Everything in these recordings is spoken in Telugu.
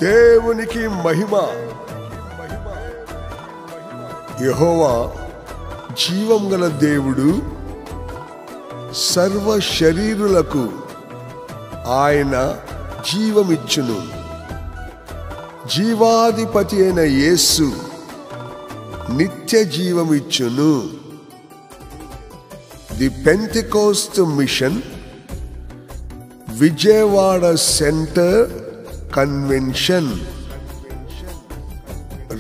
దేవునికి మహిమ. యెహోవా జీవం గల దేవుడు, సర్వ శరీరులకు ఆయన జీవమిచ్చును. జీవాధిపతి అయిన యేసు నిత్య జీవమిచ్చును. The Pentecost mission, Vijayawada centre convention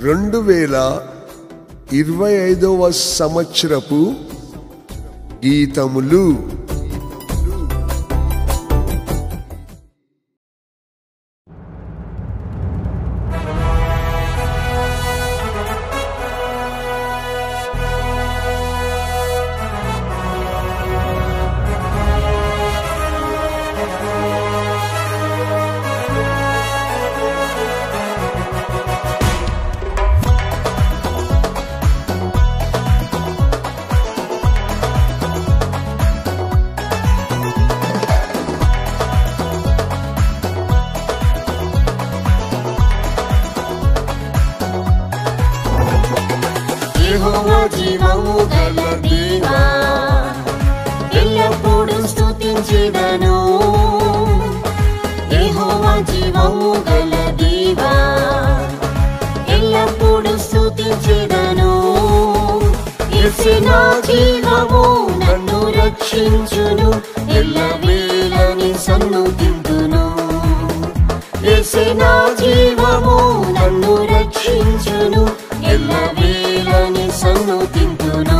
2025వ సంవత్సరపు గీతములు. యెహోవా జీవము గల దేవా, ఎల్లప్పుడూ స్తుతించెదను. యెహోవా జీవము గల దేవా, ఎల్లప్పుడూ స్తుతించెదను. యేసే నా జీవము, నన్ను రక్షించును, ఎల్లవేళని సన్నుతింతును. యేసే నా జీవము, నన్ను రక్షించును, ఎల్లవేళని సన్నుతింతును.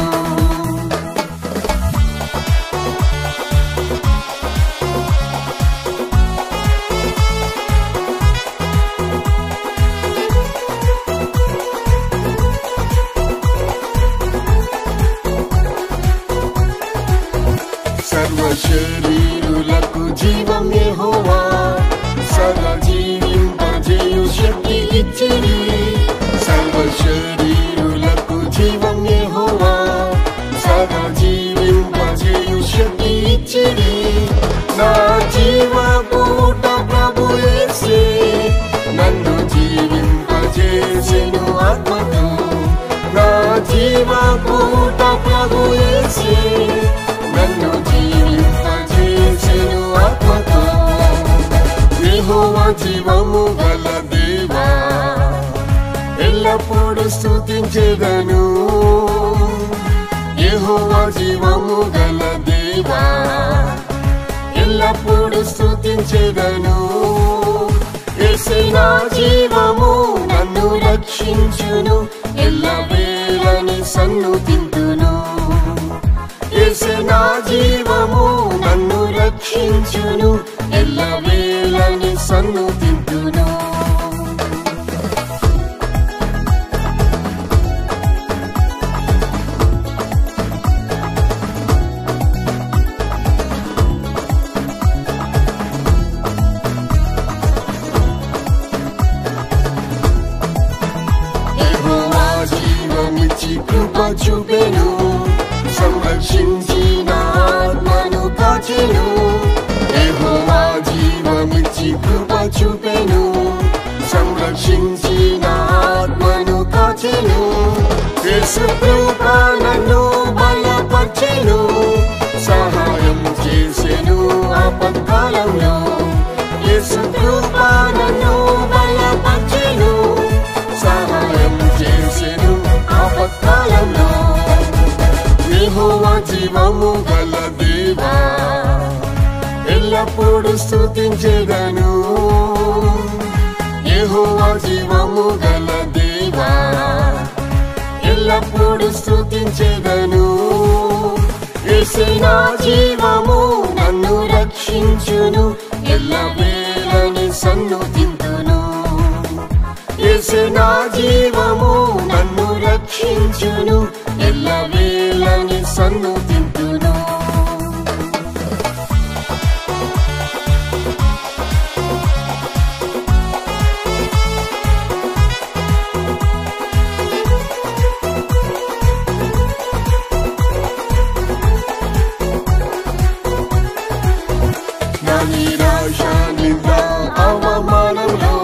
సర్వ శరీరులకు జీవం యెహోవా, సదా జీవింపజేయు శక్తి ఇచ్చిరి. సర్వ శరీరులకు జీవం యెహోవా, సదా జీవింపజేయు శక్తి ఇచ్చిరి. నా జీవపూట ప్రభు యేసే, నన్ను జీవింపజేసెను ఆత్మతో. నా జీవపూట ప్రభు యేసే, నన్ను జీవింపజేసెను ఆత్మతో. యెహోవా జీవము గల దేవా, ఎల్లప్పుడూ స్తుతించెదను. యెహోవా జీవము గల దేవా, ఎల్లప్పుడూ స్తుతించెదను. యేసే నా జీవము, నన్ను రక్షించును, ఎల్లవేళని సన్నుతింతును. యేసే నా జీవము, నన్ను రక్షించును, ఎల్లవేళని సన్నుతింతును. యెహోవా జీవమిచ్చి కృప చూపెను, సంరక్షించి నా ఆత్మను కాచెను. యెహోవా జీవమిచ్చి కృప చూపెను, సంరక్షించి నా ఆత్మను కాచెను. యేసు కృప నన్ను బలపర్చెను, సహాయం చేసెను ఆపత్కాలంలో. యేసు కృప నన్ను బలపర్చెను, సహాయం చేసెను ఆపత్కాలంలో. యెహోవా జీవము గల దేవా, ఎల్లప్పుడూ స్తుతించెదను. యెహోవా జీవము గల దేవా, ఎల్లప్పుడూ స్తుతించెదను. యేసే నా జీవము, నన్ను రక్షించును, ఎల్లవేళని సన్నుతింతును. యేసే నా జీవము, నన్ను రక్షించును, ఎల్లవేళని సన్నుతింతును. నా నిరాశ నింద అవమానంలో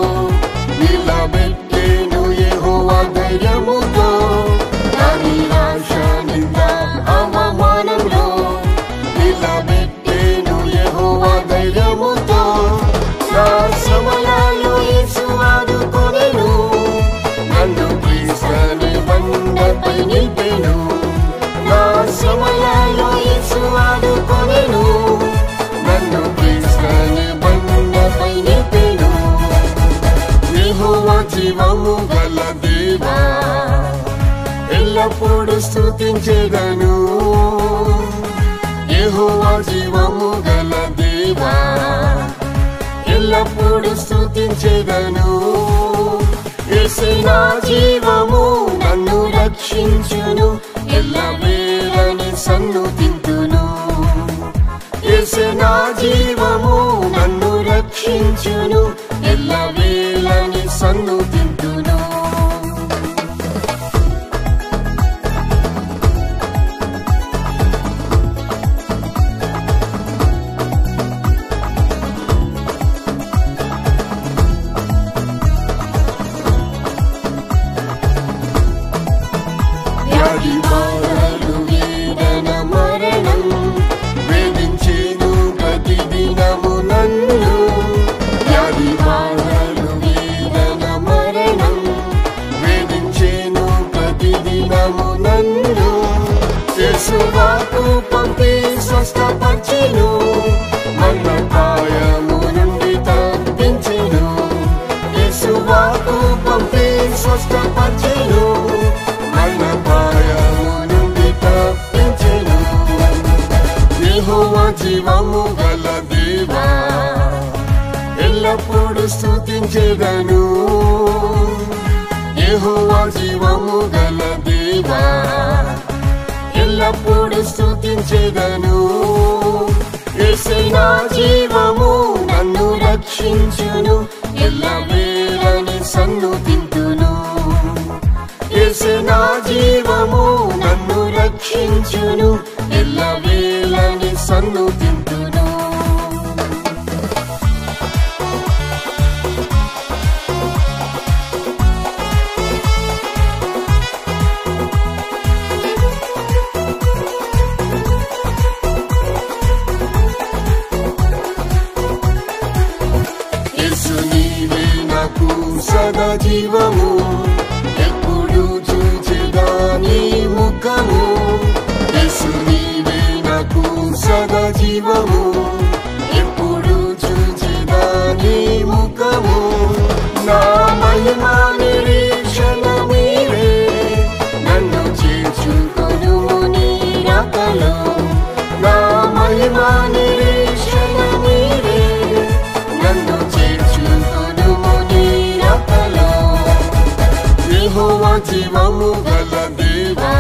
ఎల్లప్పుడూ స్తుతించెదను. యెహోవా జీవము గల దేవా, ఎల్లప్పుడూ స్తుతించెదను. యేసే నా జీవము, నన్ను రక్షించును, ఎల్లవేళని సన్నుతింతును. యేసే నా జీవము, నన్ను రక్షించును, ఎల్లవేళని సన్నుతింతును. వ్యాధి బాధలు వేదన మరణం వేధించేను ప్రతిదినము నన్ను. వ్యాధి బాధలు వేదన మరణం వేధించేను ప్రతిదినము నన్ను. యేసువాకు పంపి స్వస్థపరిచెను, మరణపాయము నుండి తప్పించెను. యేసువాకు పంపి స్వస్థపరిచెను, మరణపాయము నుండి తప్పించెను. యెహోవా జీవము గల దేవా, ఎల్లప్పుడూ స్తుతించెదను. యెహోవా జీవము గల దేవా, ఎల్లప్పుడూ స్తుతించెదను. యేసే నా జీవము, నన్ను రక్షించును, ఎల్లవేళని సన్నుతింతును. యేసే నా జీవము, నన్ను రక్షించును, ఎల్లవేళని సన్నుతింతును. యేసు నీవే నాకు సదా జీవము, ఎప్పుడు చూచెదా నీ ముఖము. యేసు నీవే నాకు సదా జీవము, ఎప్పుడు చూచెదా నీ ముఖము. నా మహిమా నిరీక్షణ నీవే, నన్ను చేర్చుకొనుము నీ రాకలో. నా మహిమా నిరీక్షణ నీవే, నన్ను చేర్చుకొనుము నీ రాకలో. యెహోవా జీవము గల దేవా,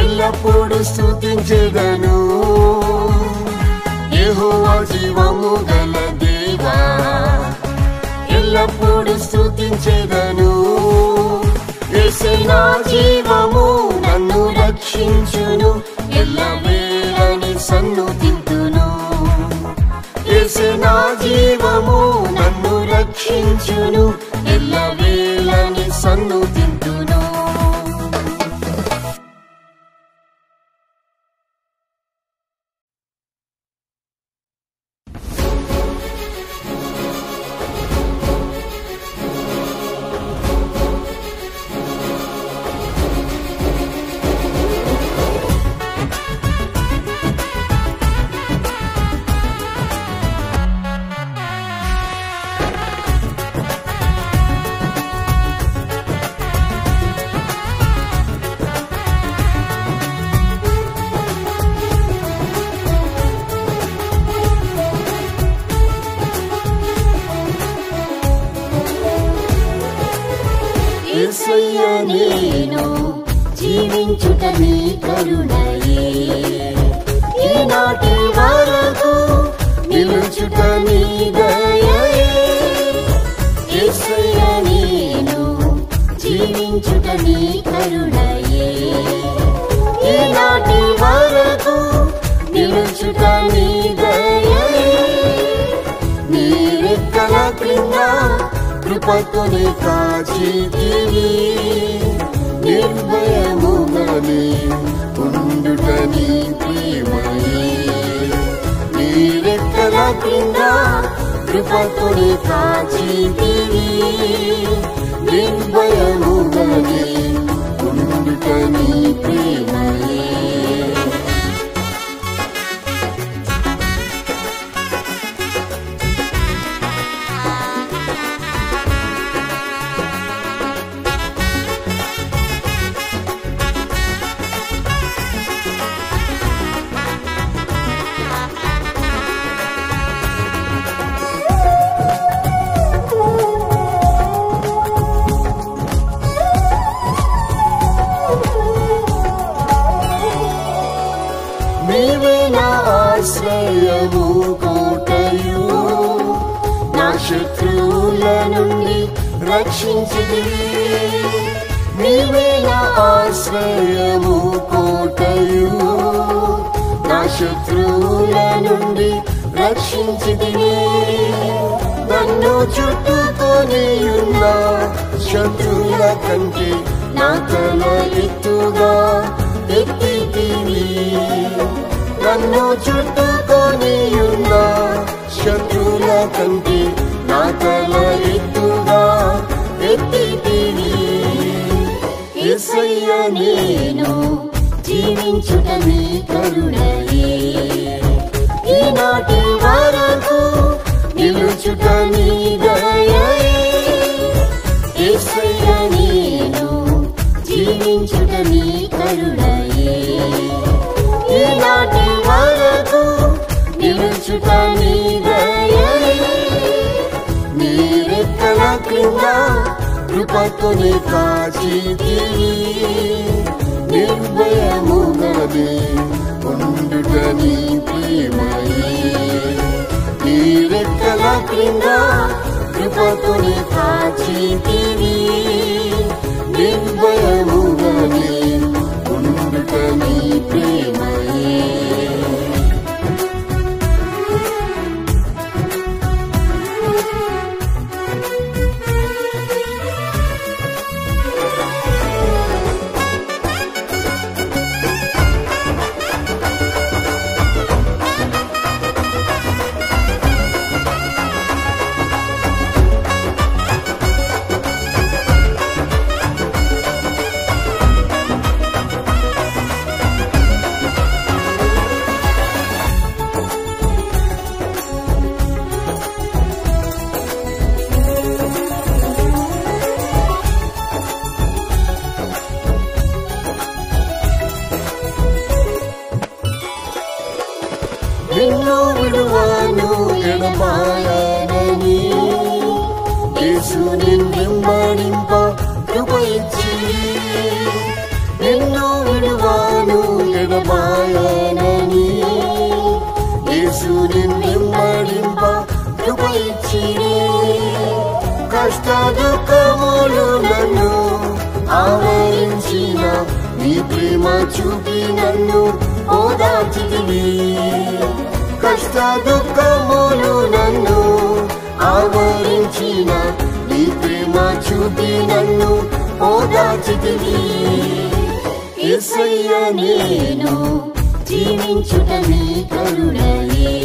ఎల్లప్పుడూ స్తుతించెదను. యెహోవా జీవము గల దేవా, ఎల్లప్పుడూ స్తుతించెదను. యేసే నా జీవము, నన్ను రక్షించును, ఎల్లవేళని సన్నుతింతును. యేసే నా జీవము, నన్ను రక్షించును, ఎల్లవేళని సన్నుతింతును. యేసయ్యా నేను జీవించుట నీ కరుణయే, ఈనాటి వరకు నిలుచుట నీ దయయే. యేసయ్యా నేను జీవించుట నీ కరుణయే, ఈనాటి వరకు నిలుచుట నీ దయయే. నీ రెక్కల క్రింద కృపతోనే కాచితివి, నిర్భయముగానే ఉండుట నీ ప్రేమయే. నీ రెక్కల క్రింద కృపతోనే కాచితివి, నిర్భయముగానే ఉండుట నీ ప్రేమయే. నీవే నా ఆశ్రయము కోటయు, నా శత్రువుల నుండి రక్షించితివి. నీవే నా ఆశ్రయము కోటయు, నా శత్రువుల నుండి రక్షించితివి. నన్ను చుట్టుకొని ఉన్న శత్రువుల కంటే నా తల ఎత్తుగా ఎత్తితివి. నన్ను చుట్టుకొని ఉన్న శత్రువుల కంటే నా తల ఎత్తుగా ఎత్తితివి. యేసయ్యా నేను జీవించుట నీ కరుణయే, ఈనాటి వరకు నిలుచుట నీ దయయే. యేసయ్యా నేను జీవించుట నీ కరుణయే, ఈనాటి వరకు నిలుచుట నీ దయయే. నీ రెక్కల క్రింద కృపతోనే కాచితివి. నిర్భయముగానే ఉండుట నీ ప్రేమయే, నీ రెక్కల క్రింద కృపతోనే కాచితివి. నిర్భయముగానే ఉండుట నీ ప్రేమయే. నిన్ను విడువను ఎడబాయనని యేసు నిన్నెంబడింప కృప ఇచ్చి. నిన్ను విడువను ఎడబాయనని యేసు నిన్నెంబడింప కృప ఇచ్చి. కష్ట దుఃఖములు నన్ను ఆవరించిన నీ ప్రేమ చూపి నన్ను ఓదార్చితివి. కష్ట దుఃఖములు నన్ను ఆవరించిన నీ ప్రేమ చూపి నన్ను ఓదార్చితివి. యేసయ్యా నేను జీవించుట నీ కరుణయే,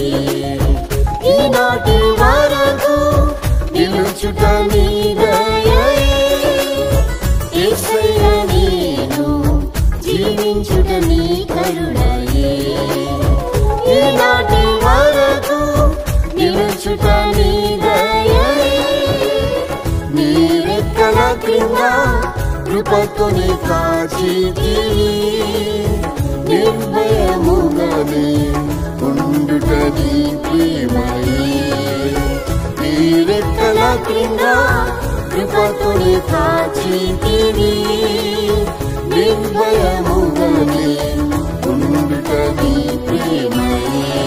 ఈనాటి వరకు నిలుచుట నీ దయయే. యేసయ్యా నేను జీవించుట నీ కరుణయే, ఈనాటి వరకు నిలుచుట నీ దయయే. నీ రెక్కల క్రింద కృపతోనే కాచితివి. నిర్భయముగానే ఉండుట నీ ప్రేమయే, నీ రెక్కల క్రింద కృపతోనే కాచితివి. నిర్భయముగానే ఉండుట నీ ప్రేమయే.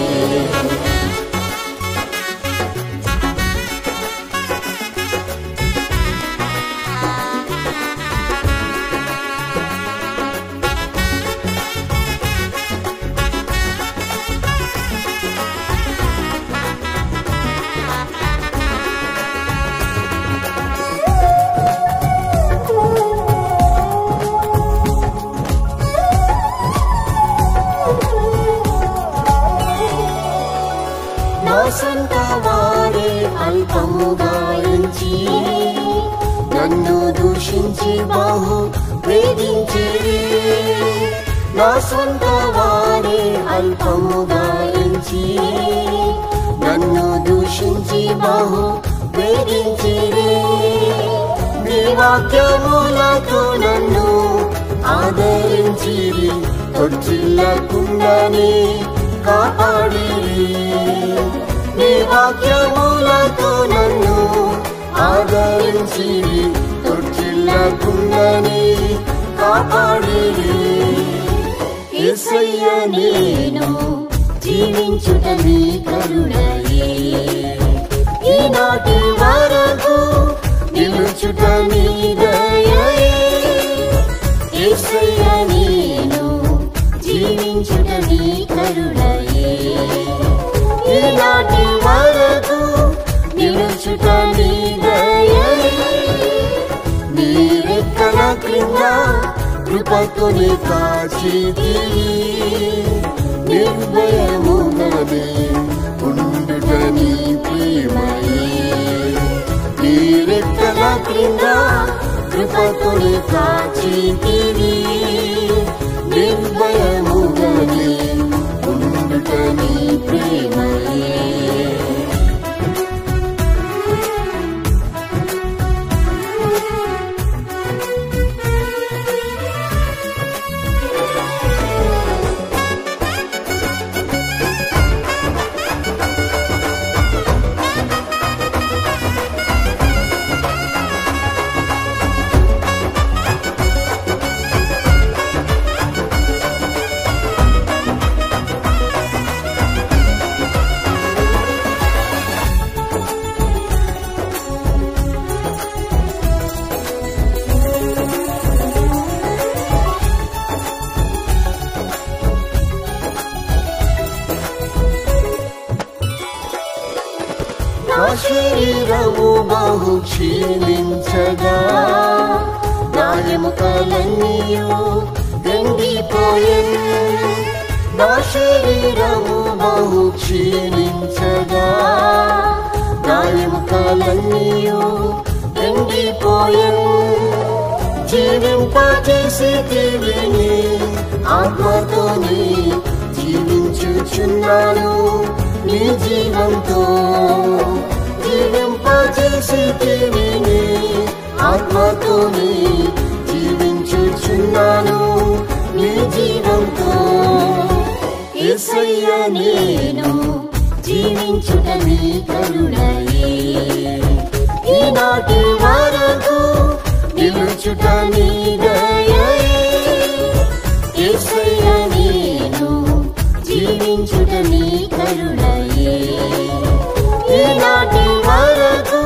నా సొంత వారే అల్పముగా ఎంచి నన్ను దూషించి బహు వేధించిరి. నా సొంత వారే అల్పముగా ఎంచి నన్ను దూషించి బహు వేధించిరి. నీ వాక్యములతో నన్ను ఆదరించిరి, తొట్టిల్లకుండానే కాపాడిరి. నీ వాక్యములతో నన్ను ఆదరించిరి, తొట్టిల్లకుండానే కాపాడిరి. యేసయ్య నేను జీవించుట నీ కరుణయే ఈనాటి వరకు నిలుచుట నీ దయయే యేసయ్య నేను జీవించుట నీ కరుణయే ఈనాటి వరకు నిలుచుట నీ దయయే నీ రెక్కల క్రింద కృపతోనే కాచితివి నిర్భయముగానే ఉండుట నీ ప్రేమయే నీ రెక్కల క్రింద కృపతోనే కాచితివి నిర్భయముగానే ఉండుట నీ ప్రేమయే నా శరీరము బహు క్షీణించగా నా ఎముకలన్నీయు ఎండిపోయెను నా శరీరము బహు క్షీణించగా నా ఎముకలన్నీయు ఎండిపోయెను జీవింపజేసితివి నీ ఆత్మతోనే జీవించుచున్నాను నీ జీవంతో జీవింపజేసితివి నీ ఆత్మతోనే జీవించుచున్నాను నీ జీవంతో యేసయ్య నేను జీవించుట నీ కరుణయే ఈనాటి వరకు నిలుచుట నీ దయయే యేసయ్య నేను జీవించుట నీ కరుణయే ఈనాటి వరకు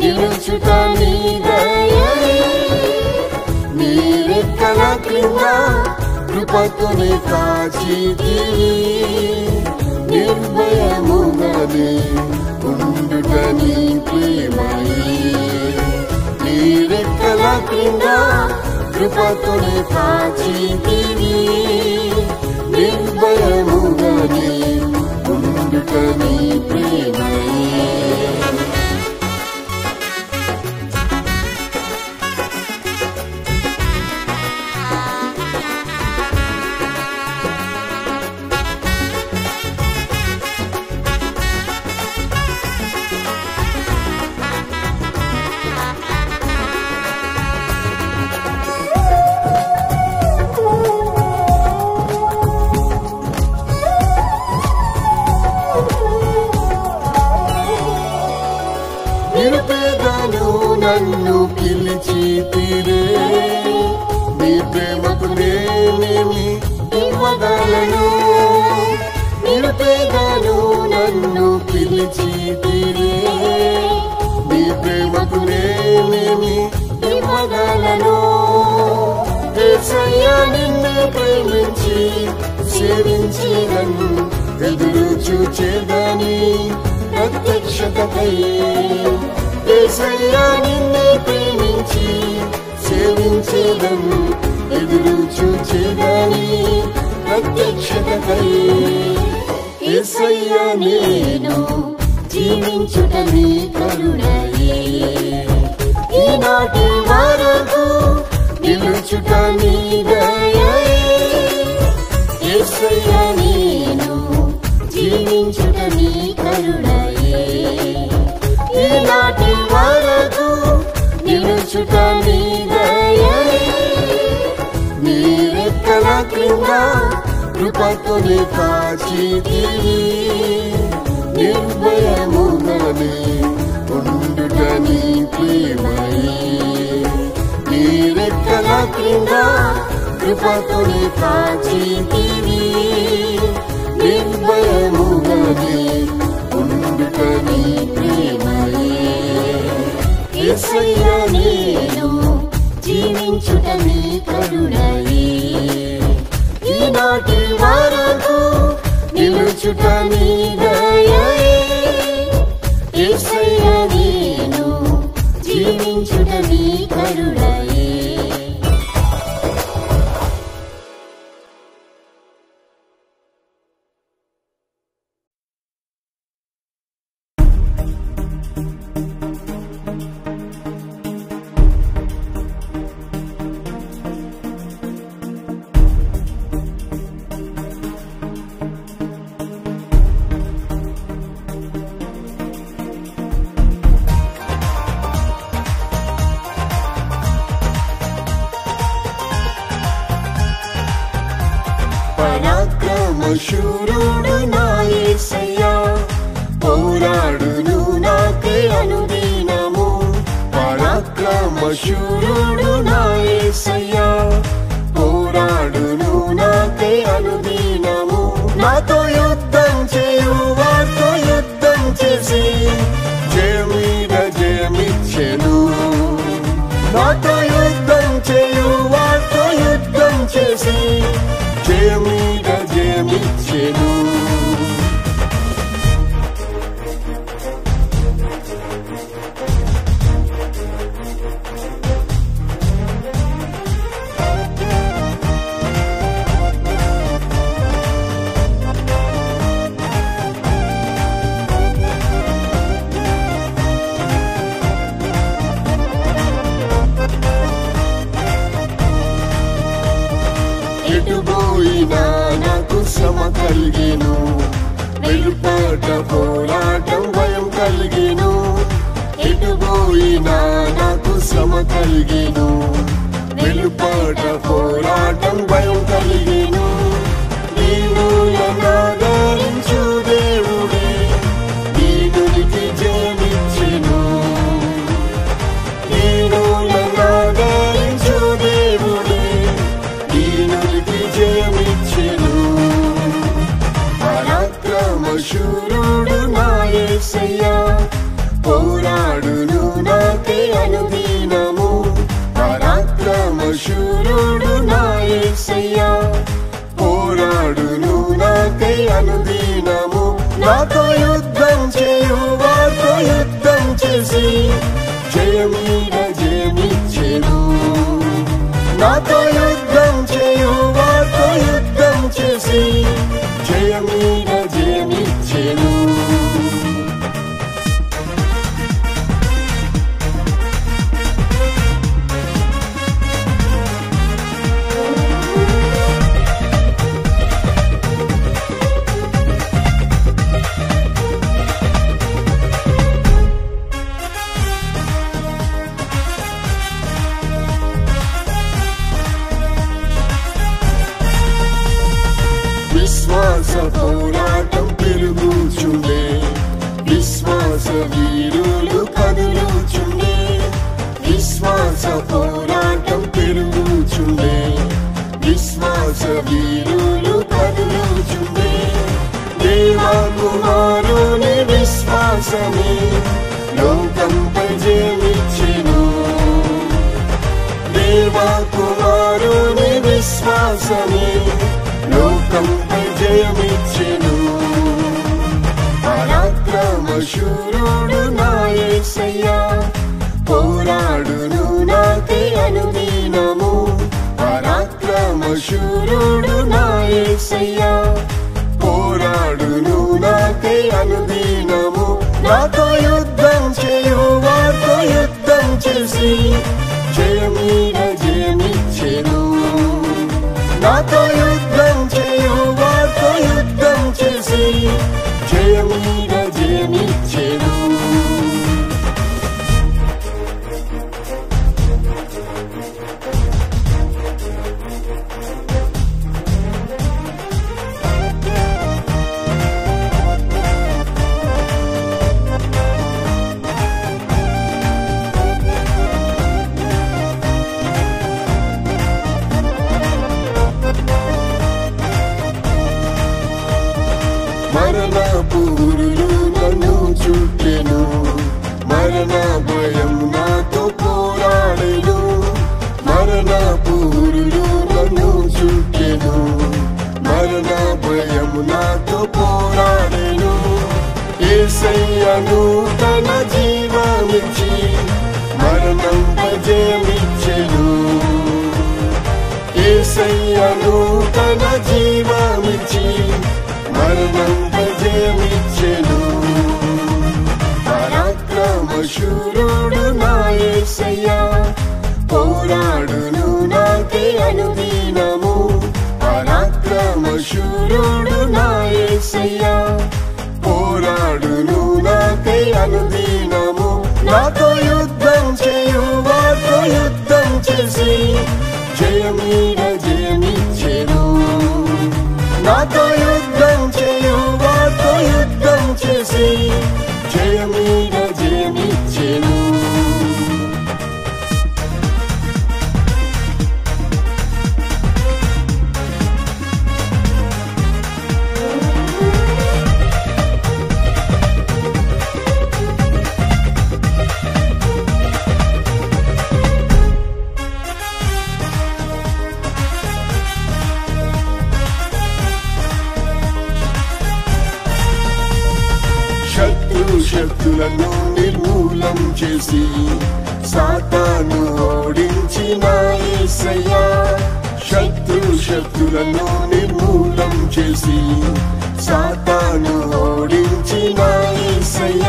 నిలుచుట నీ దయయే నీ రెక్కల క్రింద కృపతోనే కాచితివి నిర్భయముగానే ఉండుట నీ ప్రేమయే నీ రెక్కల క్రింద కృపతోనే కాచితివి నిర్భయముగానే ఉండుట నీ ప్రేమయే నిరుపేదను నన్ను పిలిచితిరే నీ ప్రేమకు నేనేమి ఇవ్వగలను నిరుపేదను నన్ను పిలిచితిరే నీ ప్రేమకు నేనేమి ఇవ్వగలను యేసయ్య నిన్ను ప్రేమించి సేవించేదను ఎదురు చూచేదని ప్రత్యక్షతకై యేసయ్య నిన్ను ప్రేమించి సేవించేదను ఎదురు చూచేదని ప్రత్యక్షతకై యేసయ్య నేను జీవించుట నీ కరుణయే ఈనాటి వరకు నిలుచుట నీ దయయే యేసయ్య నేను జీవించుట నీ కరుణయే ఈనాటి వరకు నిలుచుట నీ దయయే నీ రెక్కల క్రింద కృపతోనే కాచితివి నిర్భయముగానే ఉండుట నీ ప్రేమయే నీ రెక్కల క్రింద కృపతోనే కాచితివి నిర్భయముగానే ఉండుట నీ ప్రేమయే యేసయ్యా నేను జీవించుట నీ కరుణయే ఈనాటి వరకు నిలుచుట నీ దయయే యేసయ్యా నేను జీవించుట నీ కరుణయే పరాక్రమశూరుడు నా యేసయ్యా పోరాడును నాకే అనుదినము పరాక్రమశూరుడు నా యేసయ్యా పోరాడును నాకే అనుదినము నాతో యుద్ధం చేయు వారితో యుద్ధం చేసి జయమీద జయమిచ్చెను నాతో యుద్ధం చేయు వారితో యుద్ధం చేసి జయమీద జయమిచ్చెను ఎటుపోయినా నాకు శ్రమ కలిగెను వెలుపట పోరాటం భయం కలిగెను ఎటుపోయినా నాకు శ్రమ కలిగెను వెలుపట పోరాటం భయం కలిగెను దీనులనాదరించు దేవుడే దీనునికి జయమిచ్చెను దీనులనాదరించు దేవుడే దీనునికి జయమిచ్చెను పరాక్రమశూరుడు నా యేసయ్యా పోరాడును నాకే అనుదినము పరాక్రమశూరుడు నా యేసయ్యా పోరాడును నాకే అనుదినము నాతో యుద్ధం చేయు వారితో యుద్ధం చేసి జయమీద జయమిచ్చెను నాతో యుద్ధం చేయు వారితో యుద్ధం చేసి జయమీద జయమిచ్చెను విశ్వాస పోరాటం పెరుగుచుండే విశ్వాస వీరులు కదులుచుండే విశ్వాస పోరాటం పెరుగుచుండే విశ్వాస వీరులు కదులుచుండే దేవా కుమారుని విశ్వాసమే లోకంపై జయమిచ్చెను దేవా కుమారుని విశ్వాసమే లోకంపై జయమిచ్చెను పరాక్రమశూరుడు నా యేసయ్యా పోరాడును నాకే అనుదినము పరాక్రమశూరుడు నా యేసయ్యా పోరాడును నాకే అనుదినము నాతో యుద్ధం చేయు వారితో యుద్ధం చేసి జయమీద జయమిచ్చెను నాతో యుద్ధం చేయు వారితో యుద్ధం చేసి జయమీద జయమిచ్చెను మరణ భయం నాతో పోరాడెను, మరణ పూరులు నన్ను చుట్టెను, మరణ భయం నాతో పోరాడెను. యేసయ్యను తన జీవమిచ్చి మరణంపై జయమిచ్చెను, యేసయ్యను తన జీవమిచ్చి మరణంపై జయమిచ్చెను. పరాక్రమశూరుడు నా యేసయ్య, పోరాడును నాకై అనుదినము. పరాక్రమశూరుడు నా యేసయ్య, పోరాడును నాకై అనుదినము. నాతో యుద్ధం చేయు వారితో యుద్ధం చేసి జయమీడ జయమిచ్చెను, నాతో యుద్ధం చేయు వారితో యుద్ధం చేసి జయమీడ జయమిచ్చెను. శక్తులను నిర్మూలం చేసి సాతాను ఓడించిన యేసయ్య, శక్తులను నిర్మూలం చేసి సాతాను ఓడించిన యేసయ్య.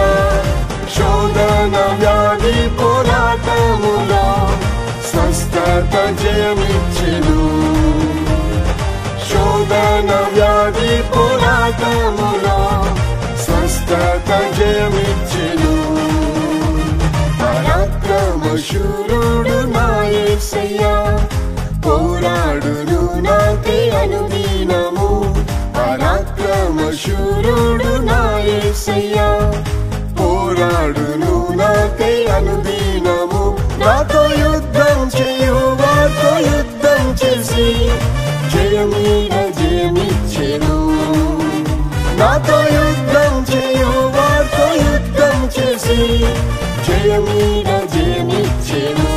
శోధన వ్యాధి పోరాటములో స్వస్థత జయమిచ్చెను, శోధన వ్యాధి పోరాటములో స్వస్థత జయమిచ్చెను. పరాక్రమశూరుడు నా యేసయ్య, పోరాడును నాకై అనుదినము. పరాక్రమశూరుడు నా యేసయ్య, పోరాడును నాకై అనుదినము. నాతో యుద్ధం చేయు వారితో యుద్ధం చేసి జయమీడ జయమిచ్చెను, నాతో యుద్ధం చేయు వారితో యుద్ధం చేసి జయమీడ జయమిచ్చెను.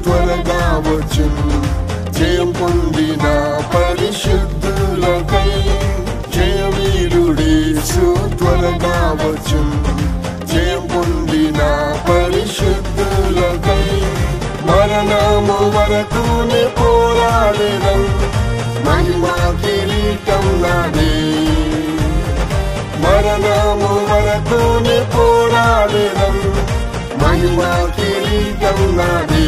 త్వరగా వచ్చును, జయం పొందిన పరిశుద్ధులకై. జయవీరుడేసు త్వరగా వచ్చును, జయం పొందిన పరిశుద్ధులకై. మరణము వరకునే పోరాడెదం, మహిమా కిరీటం నాదే. మరణము వరకునే పోరాడెదం, మహిమా కిరీటం నాదే.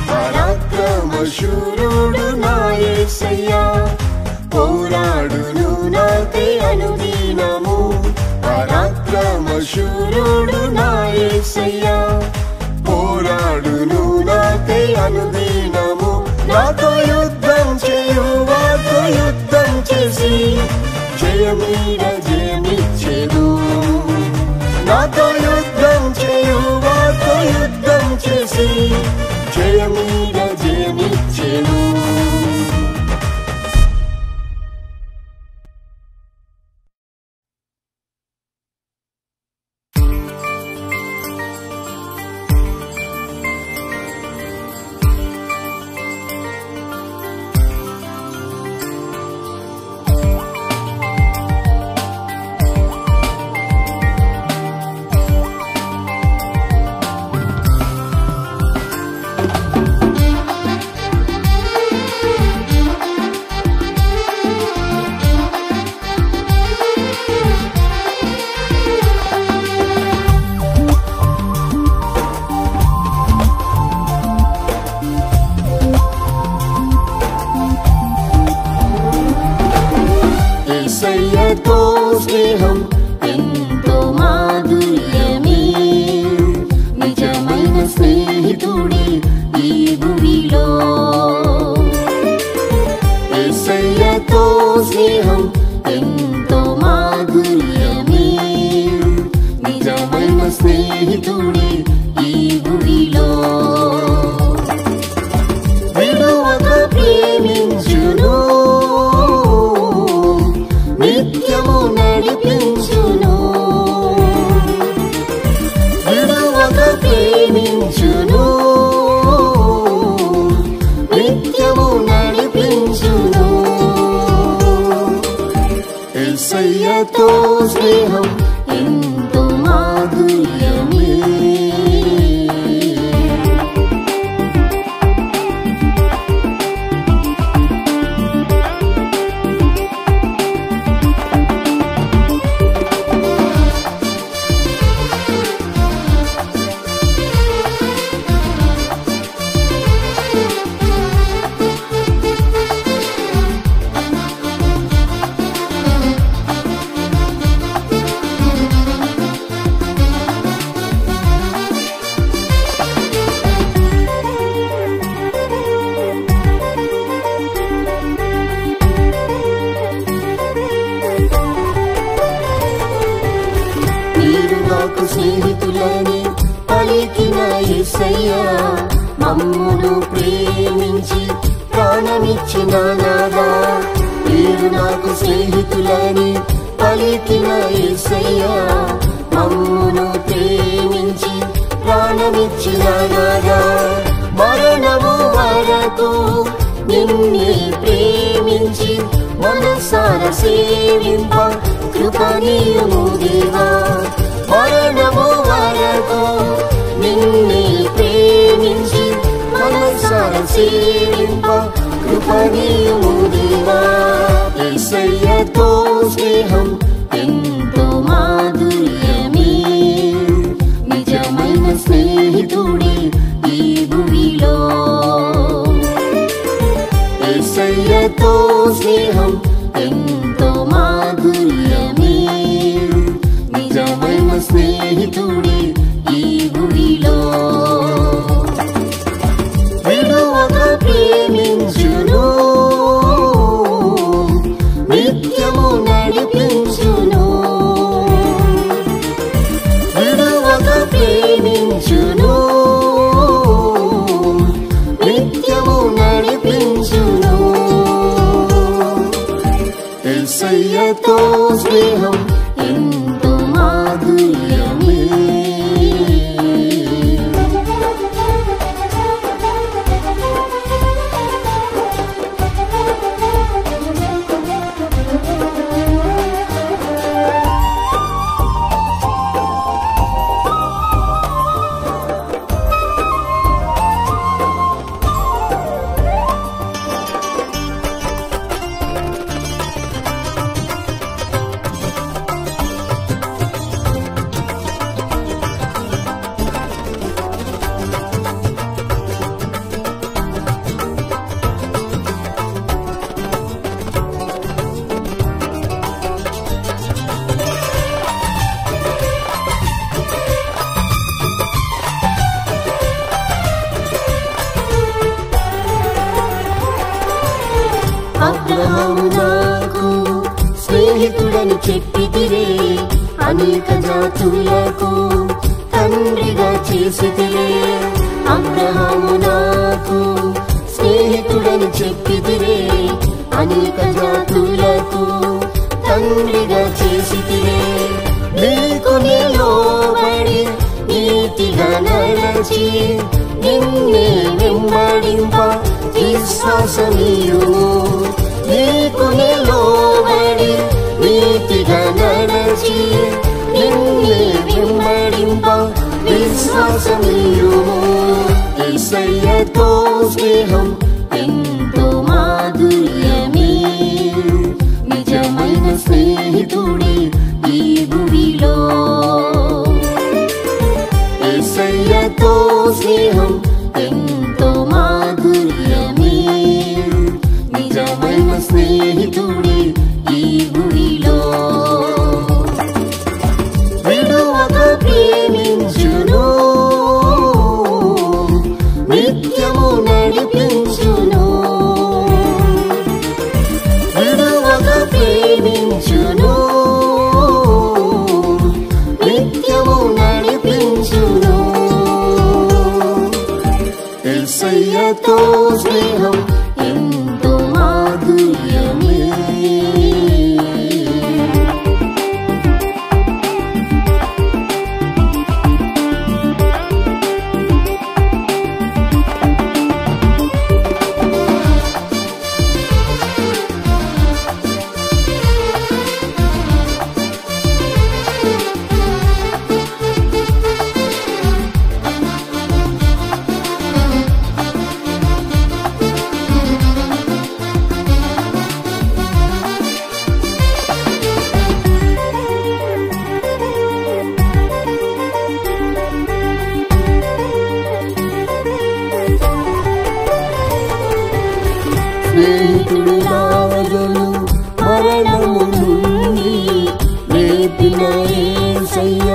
పరాక్రమశూరుడు నా యేసయ్య, పోరాడును నాకై అనుదినము. పరాక్రమశూరుడు నా యేసయ్య, పోరాడును నాకై అనుదినము. నాతో యుద్ధం చేయు వారితో యుద్ధం చేసి జయమీడ జయమిచ్చెను, నాతో యుద్ధం చేయు వారితో యుద్ధం చేసి జయమీడ జయమిచ్చెను. స్నేహితుడే ఈ భూమిలో. యేసయ్యతో స్నేహం ఎంతో మాధుర్యమే, నిజమైన స్నేహితుడే ఈ భూమిలో. విడువక ప్రేమించును, నిత్యము నడిపించును. విడువక ప్రేమించును, నిత్యము నడిపించును. యేసయ్యతో స్నేహం ఎంతో మాధుర్యమే. స్నేహితులని పలికిన యేసయ్యా, మమ్మును ప్రేమించి ప్రాణమిచ్చిన నాదా. మీరు నాకు స్నేహితులని పలికిన యేసయ్యా, మమ్మును ప్రేమించి ప్రాణమిచ్చిన నాదా. మరణము వరకు నిన్నే ప్రేమించి మనసార సేవింప కృపణీయము దేవా. మరణము వరకు నిన్నే ప్రేమించి మనసార సేవింప కృపణీయము దేవా. యేసయ్యతో స్నేహం ఎంతో మాధుర్యమే, నిజమైన స్నేహితుడే ఈ భూమిలో. యేసయ్యతో స్నేహం ఎంతో మాధుర్యమే, నిజమైన స్నేహితుడే ఈ భూమిలో. విడువక ప్రేమించును, నిత్యము నడిపించును. విడువక ప్రేమించును, నిత్యము నడిపించును. యేసయ్యతో స్నేహం ఎంతో మాధుర్యమే. అబ్రహాము నాకు స్నేహితుడని చెప్పితిరే, అనేక జాతులకు తండ్రిగా చేసితిరే. అబ్రహాము నాకు స్నేహితుడని చెప్పితిరే, అనేక జాతులకు తండ్రిగా చేసితిరే. నీకు నిలోబడి నీతిగా నడచి నిన్నే వెంబడింప విశ్వాసమీయుము. నీకు నిలోబడి నీతిగా నడచి నిన్నే వెంబడింప విశ్వాసమీయుము. యేసయ్యతో స్నేహం ఎంతో మాధుర్యమే, నిజమైన స్నేహితుడే ఈ భూమిలో. యేసయ్యతో స్నేహం ఎంతో మాధుర్యమే, నిజమైన స్నేహితుడే ఈ భూమిలో. విడువక ప్రేమించును, స్నేహితుడు లాజరును మరణము నుండి లేపిన యేసయ్య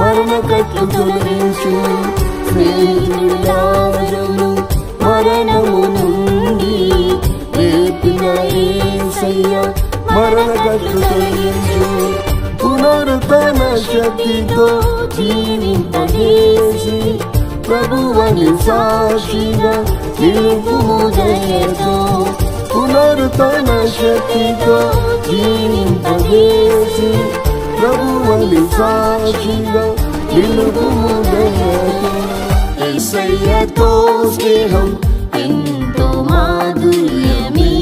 మరణ కట్లు తొలగించు. స్నేహితుడు లాజరును మరణము నుండి లేపిన యేసయ్య మరణ కట్లు తొలగించు. పునరుత్థాన శక్తితో జీవింపజేసి ప్రభువని సాక్షిగా నిలుపుము దయతో. పునరుత్థాన శక్తితో జీవింపజేసి ప్రభువని సాక్షిగా నిలుపుము దయతో. యేసయ్యతో స్నేహం ఎంతో మాధుర్యమే,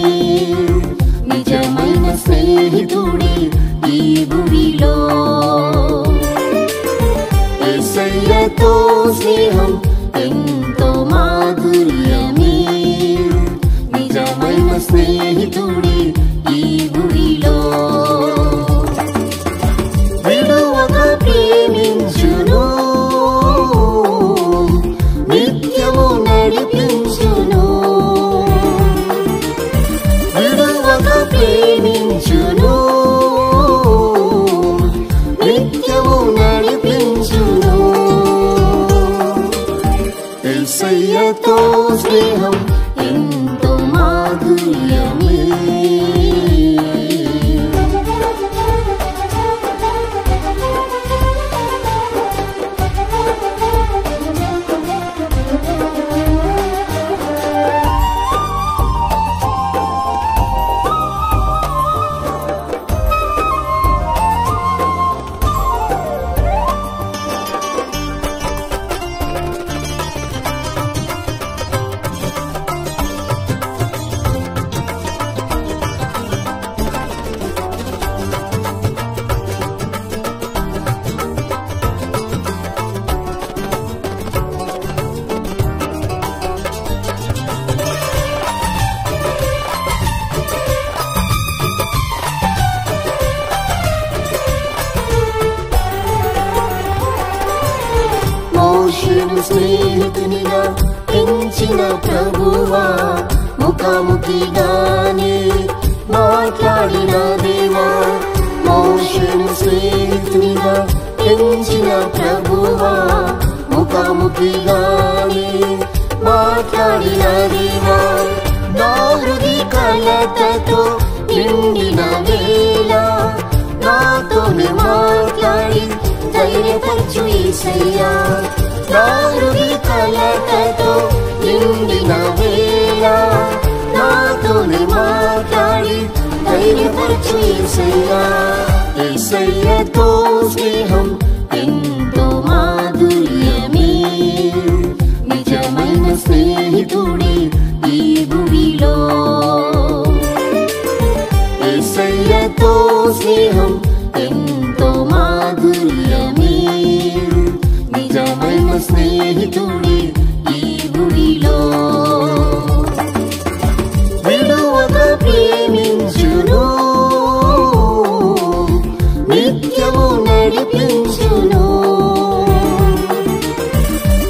నిజమైన స్నేహితుడే ఈ భూమిలో. యేసయ్యతో స్నేహం ఎంతో మాధుర్యమే, నిజమైన స్నేహితుడే ఈ భూమిలో. విడువక ప్రేమించును, నిత్యము నడిపించును. విడువక ప్రేమించును, నిత్యము నడిపించును. యేసయ్యతో స్నేహం ఎంతో మాధుర్యమే. స్నేహితునిగా పెంచిన ప్రభువా, ముఖాముఖిగానే మాట్లాడిన దేవా. మోషేను స్నేహితునిగా పెంచిన ప్రభువా, ముఖాముఖిగానే మాట్లాడిన దేవా. నా హృది కలతతో నిండిన వేళ నాతోనే మాట్లాడి ధైర్యపరచు యేసయ్యా. నా హృది కలతతో నిండిన వేళ నాతోనే మాట్లాడి ధైర్యపరచు యేసయ్యా. యేసయ్యతో స్నేహం ఎంతో మాధుర్యమే, నిజమైన స్నేహితుడే ఈ భూమిలో. యేసయ్యతో స్నేహం ఎంతో మాధుర్యమే, నిజమైన స్నేహితుడే ఈ భూమిలో. విడువక ప్రేమించును, నిత్యము నడిపించును.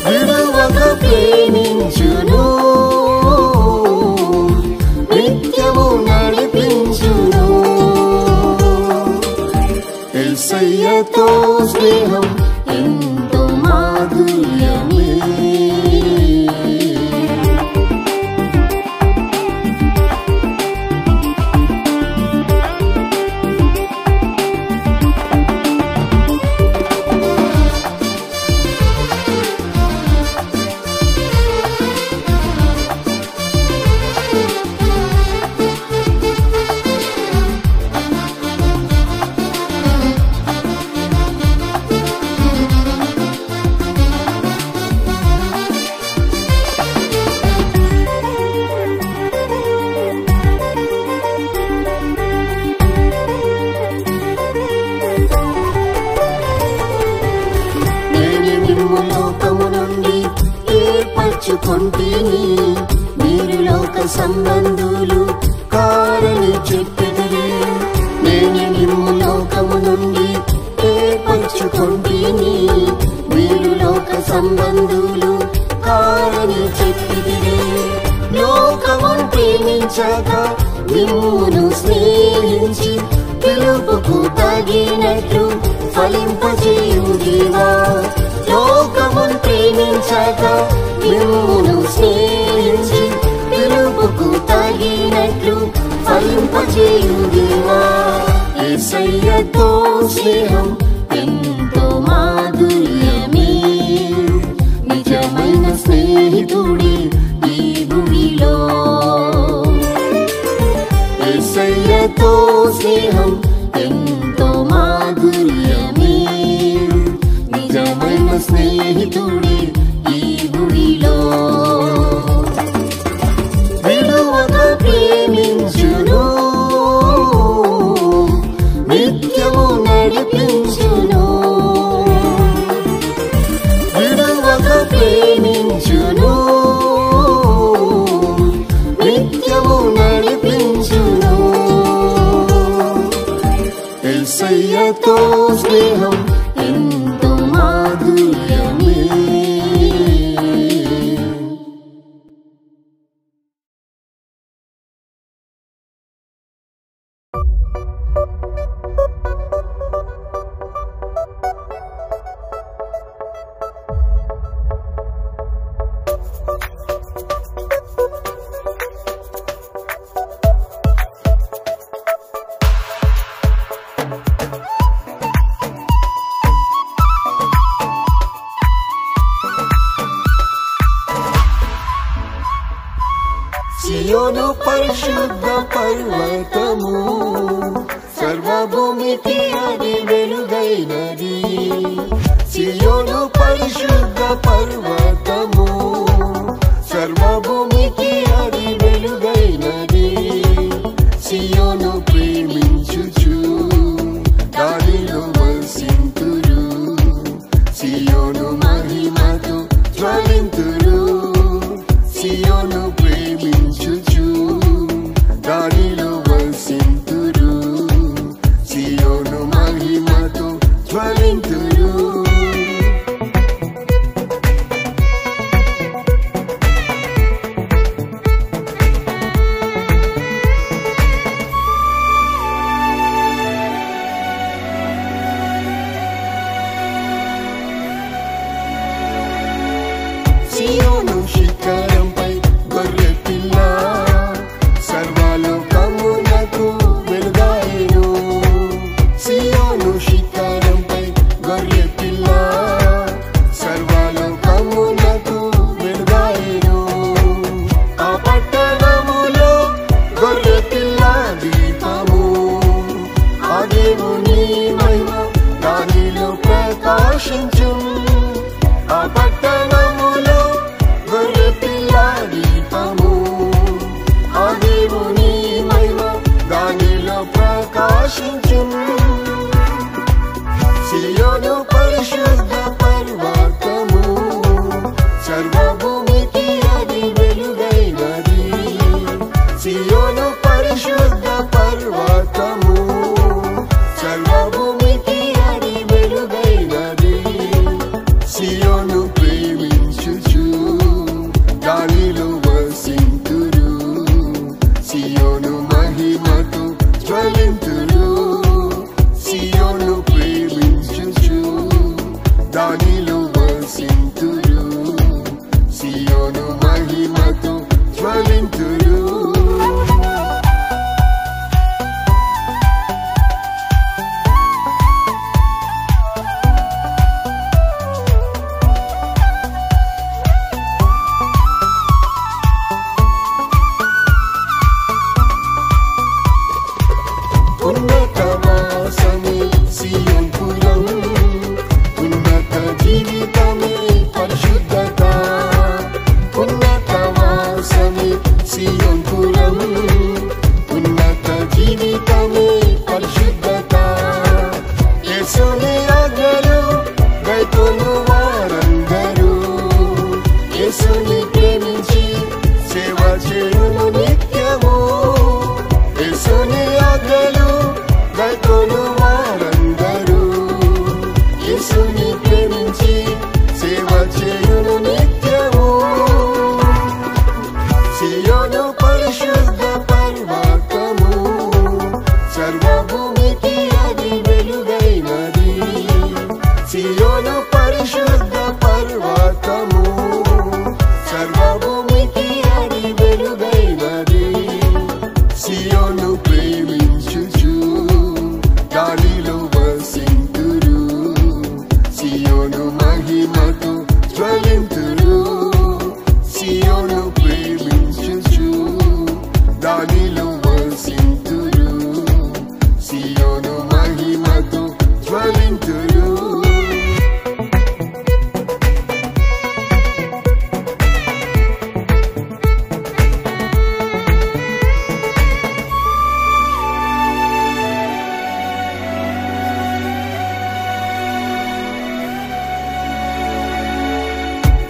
విడువక ప్రేమించును, నిత్యము నడిపించును. యేసయ్యతో స్నేహం ఎంతో మాధుర్యమే. ఏర్పరచుకొంటిని, మీరు లోక సంబంధులు కారని చెప్పెదరే. నేను నిమ్ము లోకము నుండి ఏర్పరచుకొంటిని, మీరు లోక సంబంధులు కారని చెప్పెదరే. లోకమును ప్రేమించక ఫలింపజేయు దేవా, లోకమును ప్రేమించగా మిమ్మును స్నేహించి పిలుపుకు తగినట్లు ఫలింపజేయు దేవా. యేసయ్యతో స్నేహం ఎంతో మాధుర్యమే, నిజమైన స్నేహితుడే ఈ భూమిలో. యేసయ్యతో స్నేహం ఎంతో మాధుర్యమే, నిజమైన స్నేహితుడే ఈ భూమిలో. విడువక ప్రేమించును, నిత్యము నడిపించును. విడువక ప్రేమించును, నిత్యము నడిపించును. యేసయ్యతో స్నేహం ఎంతో మాధుర్యమే. సియోను పరిశుద్ధ పర్వతము, సర్వభూమికి అది వెలుగైనది. సియోను పరిశుద్ధ పర్వతము, సర్వభూమికి అది వెలుగైనది. సియోను ప్రేమించుచు దానిలో వసింతురు, సియోను మహిమతో జ్వలింతురు. సియోను ప్రేమించుచు దానిలో వసింతురు, సియోను మహిమతో జ్వలింతురు. సియోను శిఖరంపై గొర్రె పిల్ల, సర్వలోకమునకు వెలుగాయెను. సియోను శిఖరంపై గొర్రె పిల్ల, సర్వలోకమునకు వెలుగాయెను. ఆ పట్టణములో గొర్రె పిల్ల దీపము, ఆ దేవుని మహిమ దానిలో ప్రకాశించు. ఆ పట్టణములో గొర్రె పిల్ల దీపము, ఆ దేవుని మహిమ దానిలో ప్రకాశించు. సియోను పరిశుద్ధ పర్వతము, సర్వభూమికి అది వెలుగైనది. సియోను పరిశుద్ధ పర్వతము, సర్వభూమికి అది వెలుగైనది. సియోను ప్రేమించుచు దానిలో వసింతురు, సియోను మహిమతో జ్వలింతురు. సియోను ప్రేమించుచు దానిలో వసింతురు, సియోను మహిమతో జ్వలింతురు. ఉన్నతవాసమే సియోన్ పురం, ఉన్నత జీవితమే పరిశుద్ధత. ఉన్నతవాసమే సియోన్ పురం, ఉన్నత జీవితమే పరిశుద్ధత. యేసుని ఆజ్ఞలు గైకొను వారందరూ, యేసుని ప్రేమించి సేవ చేయును నిత్యము. యేసుని ఆజ్ఞలు గైకొను వారందరూ, యేసుని ప్రేమించి సేవ చేయును నిత్యము. సియోను పరిశుద్ధ పర్వతము, సర్వభూమికి అది వెలుగైనది. సియోను పరిశుద్ధ పర్వతము సర్వభూమికి అది వెలుగైనది. సియోను ప్రేమించుచు దానిలో వసింతురు, సియోను మహిమతో జ్వలింతురు. సియోను ప్రేమించుచు దానిలో వసింతురు, సియోను మహిమతో జ్వలింతురు.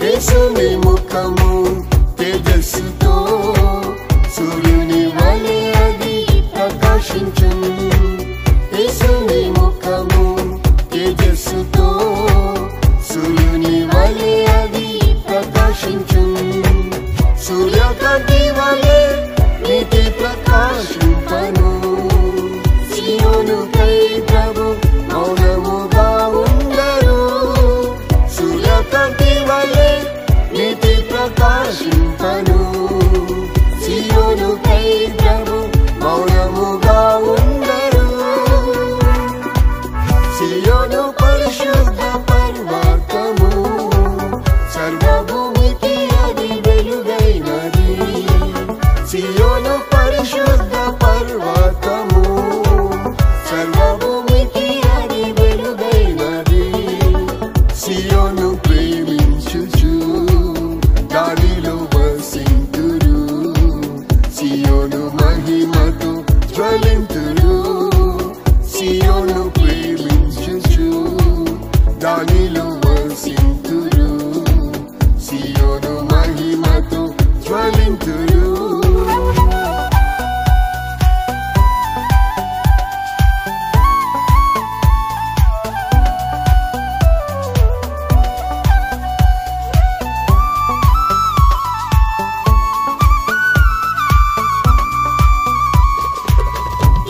యేసుని ముఖము తేజస్సుతో సూర్యుని వలె అది ప్రకాశించును. యేసుని ముఖము తేజస్సుతో సూర్యుని వలె అది ప్రకాశించును. సూర్యకాంతి వలె నీతి ప్రకాశింపను. సియోనుకై ప్రభు మౌనముగా ఉండరు. సూర్యకాంతి వలె నీతి ప్రకాశింపను. సియోనుకై ప్రభు మౌనముగా ఉండరు. సియోను పరిశుద్ధ పర్వతము సర్వభూమికి అది వెలుగైనది. సియోను పరిశుద్ధ పర్వతము సర్వభూమికి అది వెలుగైనది. సియోను ప్రేమించుచు దానిలో వసింతురు, సియోను మహిమతో జ్వలింతురు. సియోను ప్రేమించుచు దానిలో వసింతురు, సియోను మహిమతో జ్వలింతురు.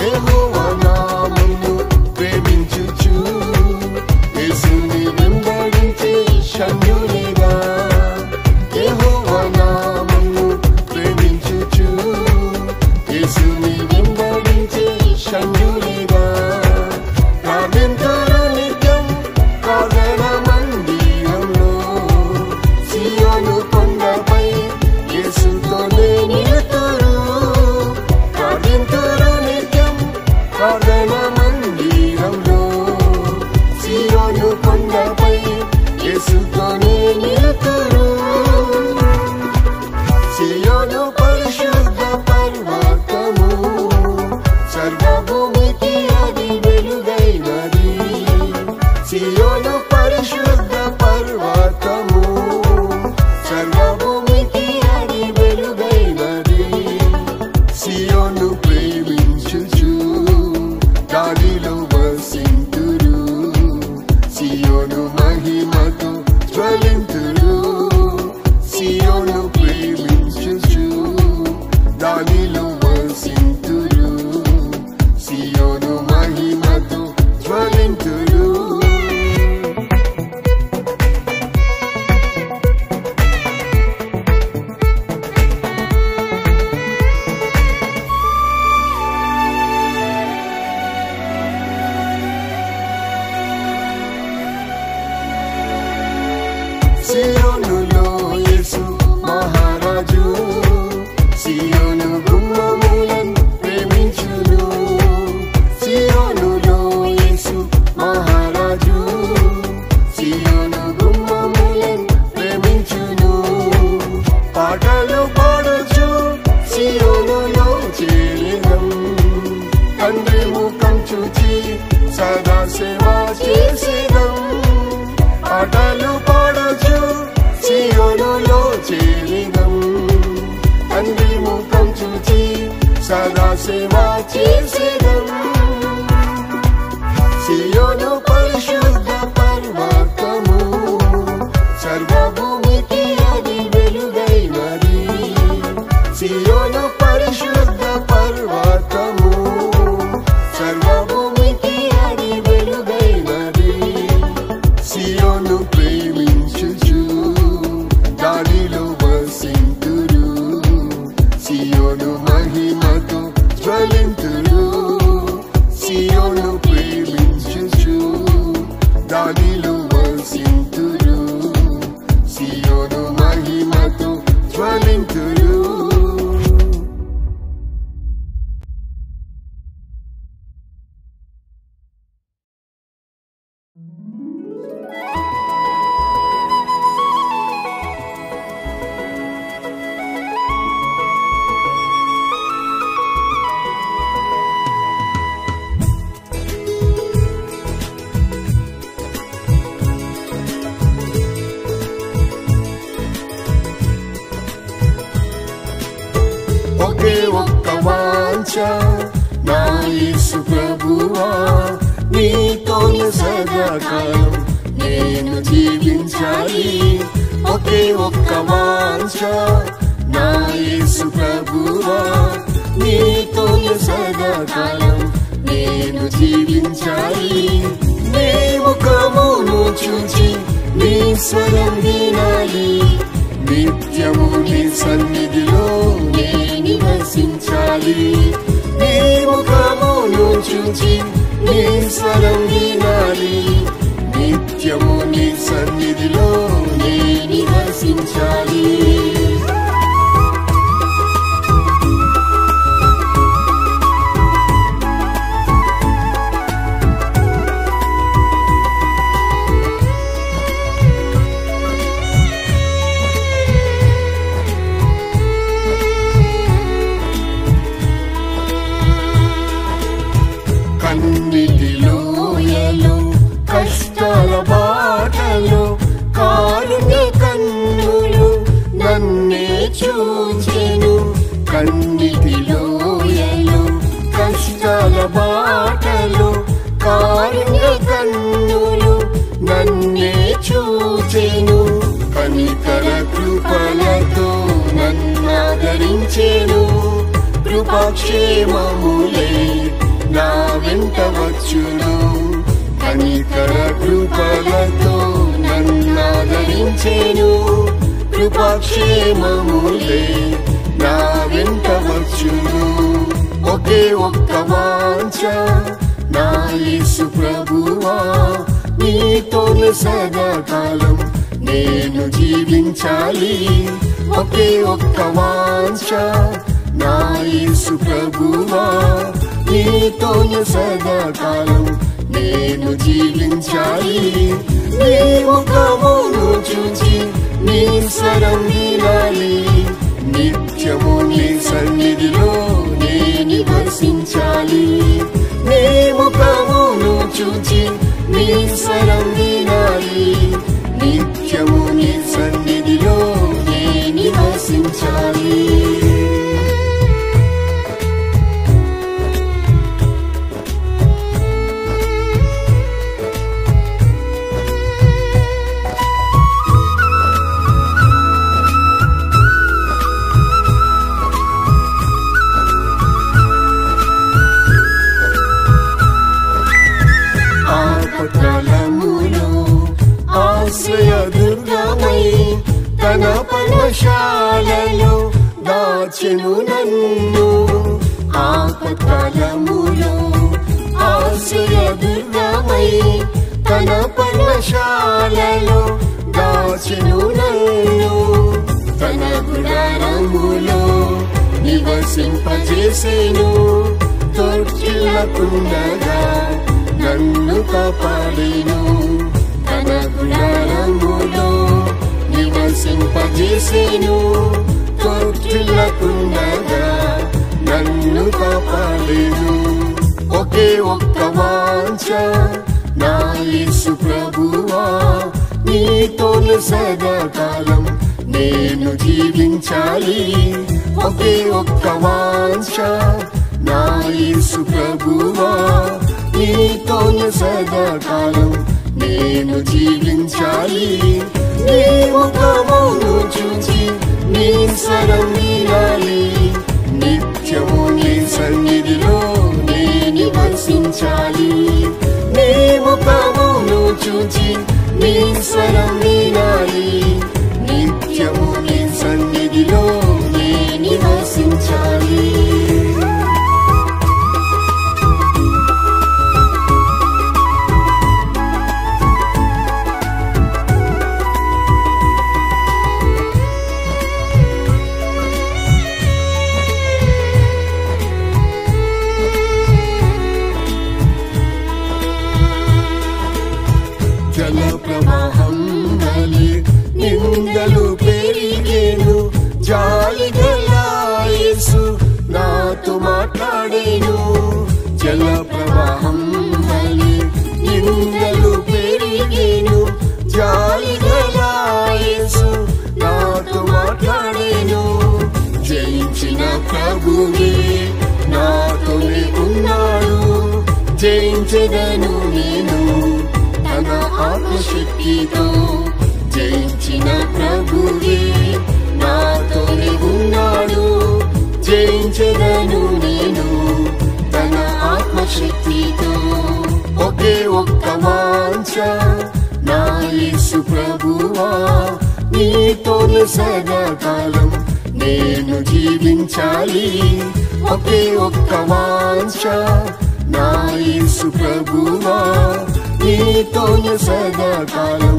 యెహోవా నామమును ప్రేమించుచు యేసుని వెంబడించే శరణులేగా. యెహోవా నామమును ప్రేమించుచు యేసుని వెంబడించే శరణులేగా. ప్రార్థింతురు నిత్యం ప్రార్థన మందిరంలో, సియోను కొండపై యేసుతోనే నిలుతురు. ప్రార్థింతురు నిత్యం ప్రార్థన మందిరంలో, సియోను కొండపై యేసుతోనే నిలుతురు. సియోను పరిశుద్ధ పర్వతము సర్వభూమికి అది వెలుగైనది. సియోను పరిశుద్ధ పర్వతము సర్వభూమికి అది వెలుగైనది. సియోను ప్రేమించుచు దానిలో వసింతురు, సియోను మహిమతో జ్వలింతురు. సియోను ప్రేమించుచు దానిలో వసింతురు, సియోను మహిమతో జ్వలింతురు. సియోనులో యేసు మహారాజు, సియోను గుమ్మములను ప్రేమించును. సియోనులో యేసు మహారాజు, సియోను గుమ్మములను ప్రేమించును. పాటలు పాడొచ్చు సియోనులో చేరినం, తండ్రి ముఖం చూచి సదా సేవ చేసేదం. పాటలు పాడొచ్చు సియోనులో చేరినం, తండ్రి ముఖం చూచి సదా సేవ చేసేదం. సియోను పరిశుద్ధ పర్వతము సర్వభూమికి అది వెలుగైనది. సియోను పరిశుద్ధ పర్వతము సర్వభూమికి అది వెలుగైనది. నివసింతురు, సియోను మహిమతో జ్వలింతురు. ఒకే ఒక్క వాంఛ నా యేసు ప్రభువా, నీతోనే సదాకాలం నేను జీవించాలి. ఒకే ఒక్క వాంఛ నా యేసు ప్రభువా, నీతోనే సదాకాలం నేను జీవించాలి. నీ ముఖమును చూచి నీ స్వరం వినాలి, నిత్యము నీ సన్నిధిలో నే నివసించాలి. నీ ముఖమును చూచి నీ స్వరం వినాలి, నిత్యము నీ సన్నిధిలో నే నివసించాలి. కన్నిటిలోయలో కష్టాల బాటలో కారుణ్య కన్నులు నన్నే చూచెను. కన్నిటిలోయలో కష్టాల బాటలో కారుణ్య కన్నులు నన్నే చూచెను. కనికర కృపలతో నన్నాదరించెను. కృపాక్షేమములే నా వెంట వచ్చును. కనికర కృపలతో నన్నాదరించెను. కృపాక్షేమములే నా వెంట వచ్చును. ఒకే ఒక్క వాంఛ నా యేసు ప్రభువా, నీతోనే సదాకాలం నేను జీవించాలి. ఒకే ఒక్క వాంఛ నా యేసు ప్రభువా, నీతోనే సదాకాలం నేను జీవించాలి. నీ ముఖమును చూచి నీ స్వరం వినాలి, నిత్యము నీ సన్నిధిలో నే నివసించాలి. నీ ముఖమును చూచి నీ స్వరం వినాలి, నిత్యము నీ సన్నిధిలో నే నివసించాలి. ఆపత్కాలములో ఆశ్రయదుర్గమై తన పర్ణశాలలో దాచెను నన్ను. ఆపత్కాలములో ఆశ్రయదుర్గమై తన పర్ణశాలలో దాచెను నన్ను. తన గుడారములో నివసింపజేసెను. తొట్టిల్లకుండగా నన్ను కాపాడెను. తన గుడారములో నివసింపజేసెను. తొట్టిల్లకుండగా నన్ను కాపాడెను. ఒకే ఒక్క వాంఛ నా యేసు ప్రభువా, నీతోనే సదాకాలం నేను జీవించాలి. ఒకే ఒక్క వాంఛ నా యేసు ప్రభువా, నీతోనే సదాకాలం నేను జీవించాలి. నీ ముఖమును చూచి నీ స్వరం వినాలి, నిత్యము నీ సన్నిధిలో నే నివసించాలి. నీ ముఖమును చూచి నీ స్వరం వినాలి, నిత్యము నీ సన్నిధిలో నే నివసించాలి. ప్రవాహం వలె నిందలు పెరిగేను, జాలిగల యేసు నాతో మాట్లాడేను. జల ప్రవాహం వలె నిందలు పెరిగేను, జాలిగల యేసు నాతో మాట్లాడేను. జయించిన ప్రభువే నాతోనే ఉన్నాడు, జయించెదను నేను తన ఆత్మశక్తితో. జయించిన ప్రభువే నాతోనే ఉన్నాడు, జయించెదను నేను తన ఆత్మశక్తితో. ఒకే ఒక్క వాంఛ నా యేసు ప్రభువా, నీతోనే సదాకాలం నేను జీవించాలి. ఒకే ఒక్క వాంఛ నా యేసు ప్రభువా, నీతోనే సదాకాలం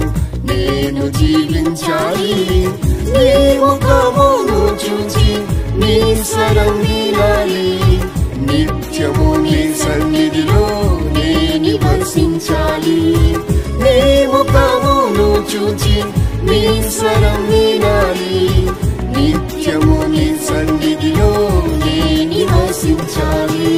నేను జీవించాలి. నీ ముఖమును చూచి నీ స్వరం వినాలి, నిత్యము నీ సన్నిధిలో నే నివసించాలి. నీ ముఖమును చూచి నీ స్వరం వినాలి, నిత్యము నీ సన్నిధిలో నే నివసించాలి.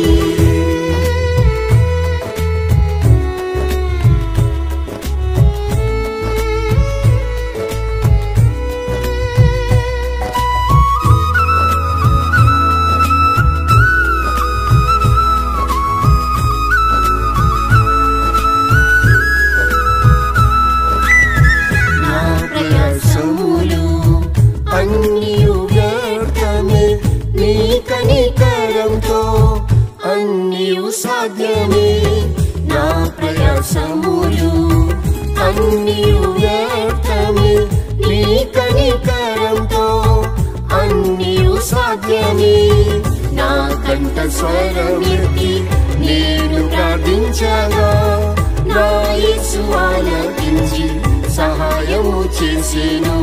అన్నియు వ్యర్థమే నీ కనికరంతో, అన్నియు సాధ్యమే నా ప్రయాసములు. అన్నియు వ్యర్థమే నీ కనికరంతో, అన్నియు సాధ్యమే. నా కంఠ స్వరమెత్తి నేను ప్రార్థించగా, నా యేసు ఆలకించి సహాయము చేసెను.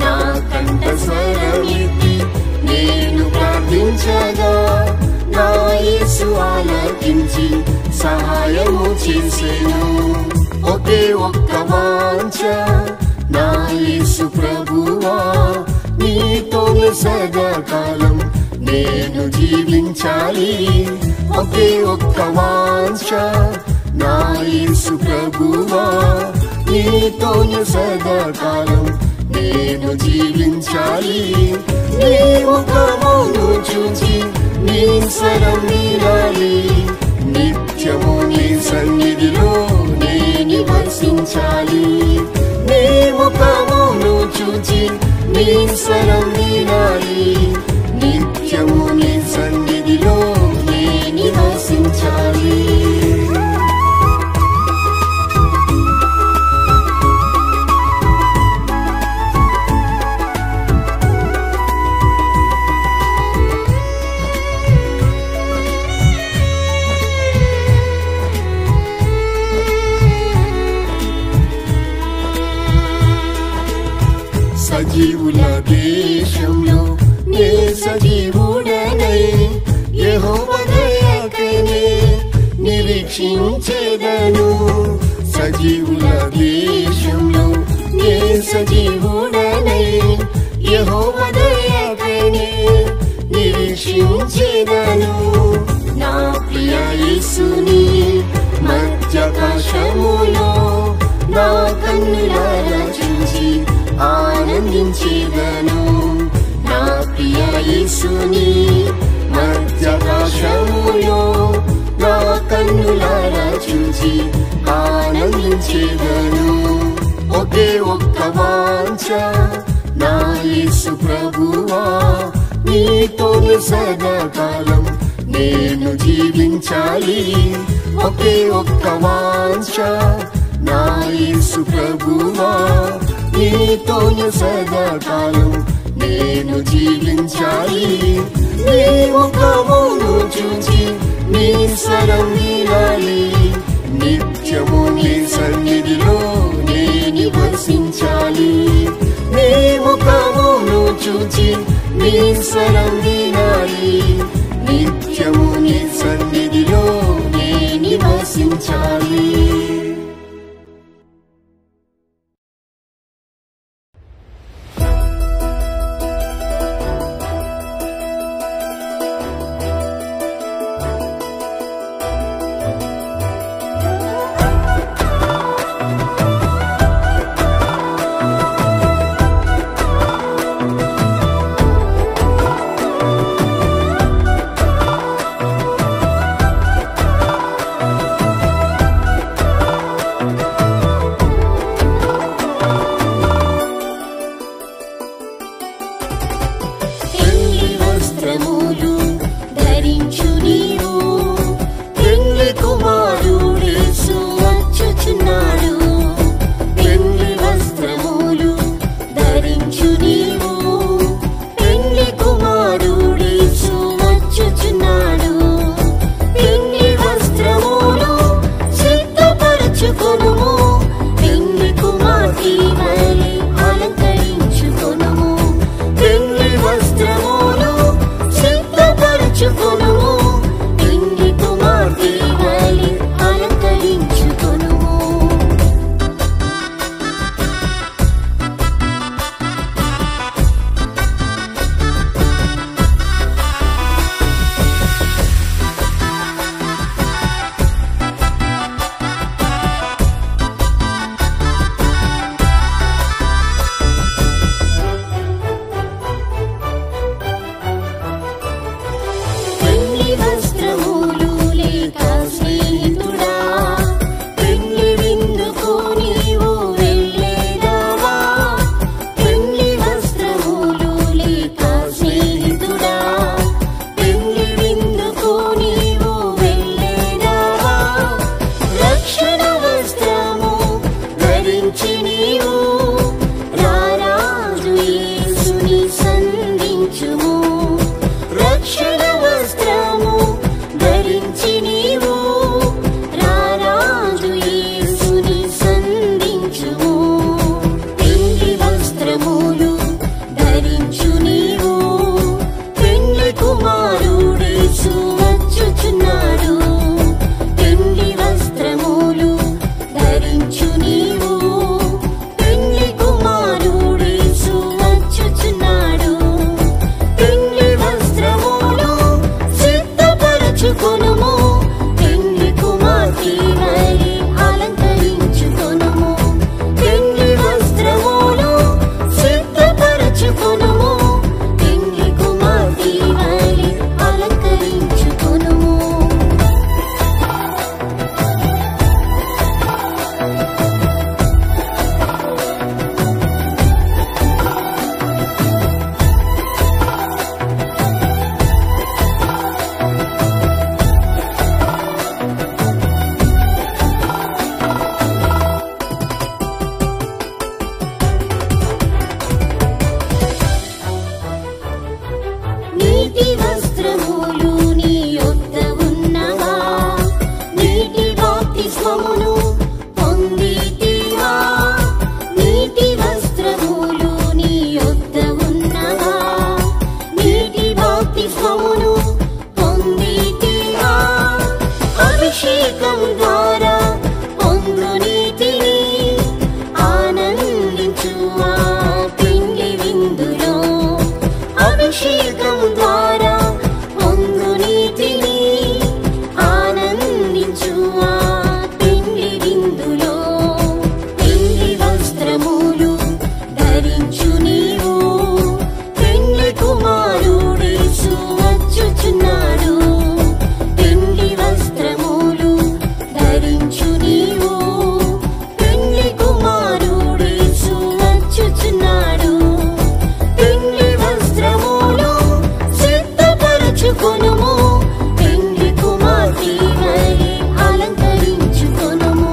నా కంఠ స్వరమెత్తి నేను ప్రార్థించగా, నా యేసు ఆలకించి సహాయము చేసెను. ఒకే ఒక్క వాంఛ నా యేసు ప్రభువా, నీతోనే సదాకాలం నేను జీవించాలి. ఒకే ఒక్క వాంఛ నా యేసు ప్రభువా, నీతోనే సదాకాలం నేను జీవించాలి. నీ ముఖమును చూచి నీ స్వరం వినాలి, నిత్యము నీ సన్నిధిలో నే నివసించాలి. నీ ముఖమును చూచి నీ స్వరం వినాలి, నిత్యము నీ సన్నిధిలో నే నివసించాలి. సజీవుల దేశంలో నే సజీవుడనై, యెహోవా దయకై నిరీక్షించెదను. సజీవుల దేశంలో నే సజీవుడనై, యెహోవా దయకై నిరీక్షించెదను. నా ప్రియ యేసుని మధ్యాకాశములో నా కన్నులారా చూచి ఆనందించెదను. నా ప్రియ యేసుని మధ్యాకాశములో నా కన్నులారా చూచి ఆనందించెదను. ఒకే ఒక్క వాంఛ నా యేసు ప్రభువా, నీతోనే సదాకాలం నేను జీవించాలి. ఒకే ఒక్క వాంఛ నా యేసు ప్రభువా, నీతోనే సదాకాలం నేను జీవించాలి. నీ ముఖమును చూచి నీ స్వరం వినాలి, నిత్యము నీ సన్నిధిలో నే నివసించాలి. నీ ముఖమును చూచి నీ స్వరం వినాలి, నిత్యము నీ సన్నిధిలో నే నివసించాలి. నీవు రారాజు యేసుని సంధించుము రక్షణ వస్త్రము ధరించి నీవు రారాజు యేసుని సంధించుము పెండ్లి వస్త్రములు ధరించు నీవు పెండ్లి కుమారుడేసు వచ్చుచున్నాడు పెండ్లి వస్త్రములు ధరించు నీవు పెండ్లి కుమారుడేసు వచ్చుచున్నాడు పెండ్లి వస్త్రములు సిద్ధపరచుకొనుము పెండ్లి కుమార్తె వలె అలంకరించుకొనుము పెండ్లి వస్త్రములు సిద్ధపరచుకొనుము పెండ్లి కుమార్తె వలె అలంకరించుకొనుము నీటి వస్త్రములు నీ యొద్ద ఉన్నవా నీటి బాప్తిస్మమును పొందితివా నీటి వస్త్రములు నీ యొద్ద ఉన్నవా నీటి బాప్తిస్మమును పొందితివా అభిషేకం ద్వారా పొందు నీతిని ఆనందించు ఆ పెండ్లి విందులో అభిషేకం ద్వారా పొందు నీతిని ఆనందించు ఆ పెండ్లి విందులో పెండ్లి వస్త్రములు ధరించు నీవు పెండ్లి కుమారుడేసు వచ్చుచున్నాడు పెండ్లి వస్త్రములు ధరించు నీవు పెండ్లి కుమారుడేసు వచ్చుచున్నాడు పెండ్లి వస్త్రములు సిద్ధపరచుకొనుము పెండ్లి కుమార్తె వలె అలంకరించుకొనుము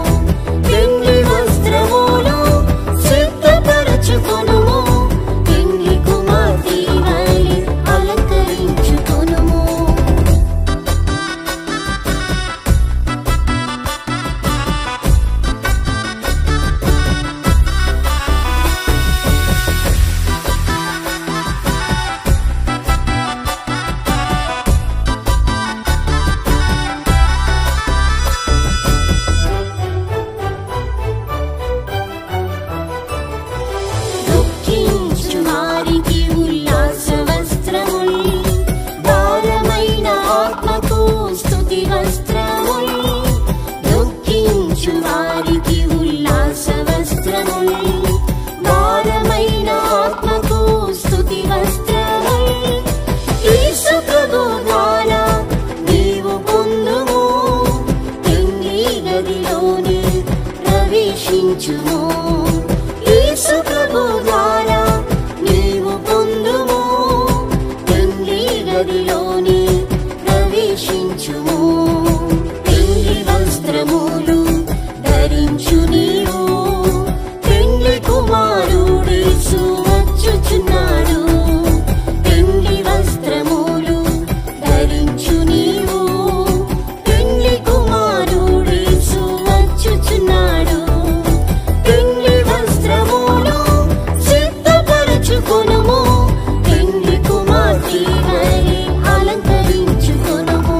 పెండ్లి వస్త్రములు సిద్ధపరచుకొనుము పెండ్లి కుమార్తె వలె అలంకరించుకొనుము దుఃఖించు వారికి ఉల్లాస వస్త్రముల్ భారమైన ఆత్మకు స్తుతి వస్త్రముల్ దుఃఖించు వారికి ఉల్లాస వస్త్రముల్ భారమైన ఆత్మకు స్తుతి వస్త్రముల్ యేసు ప్రభు ద్వారా నీవు పొందుము పెండ్లి గదిలోని ప్రవేశించుము యేసు ప్రభు ద్వారా నీవు పొందుము పెండ్లి గదిలోని ప్రవేశించుము పెండ్లి వస్త్రములు ధరించు నీవు పెండ్లి కుమారుడేసు వచ్చుచున్నాడు పెండ్లి వస్త్రములు ధరించు నీవు పెండ్లి కుమారుడేసు వచ్చుచున్నాడు పెండ్లి వస్త్రములు సిద్ధపరచుకొనుము పెండ్లి కుమార్తె వలె అలంకరించుకొనుము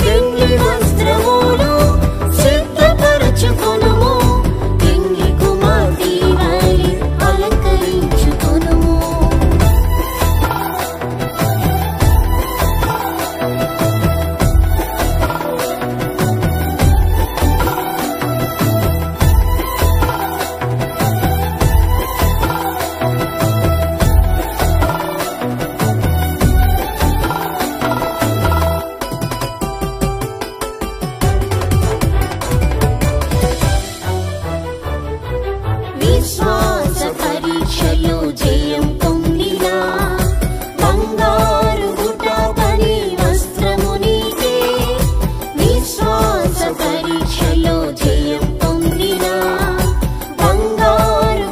పెండ్లి వస్త్రములు సిద్ధపరచుకొనుము పెండ్లి కుమార్తె వలె అలంకరించుకొనుము విశ్వాస పరీక్షలో జయం పొందిన బంగారు గుట పని వస్త్రము నీకే విశ్వాస పరీక్షలో జయం పొందిన బంగారు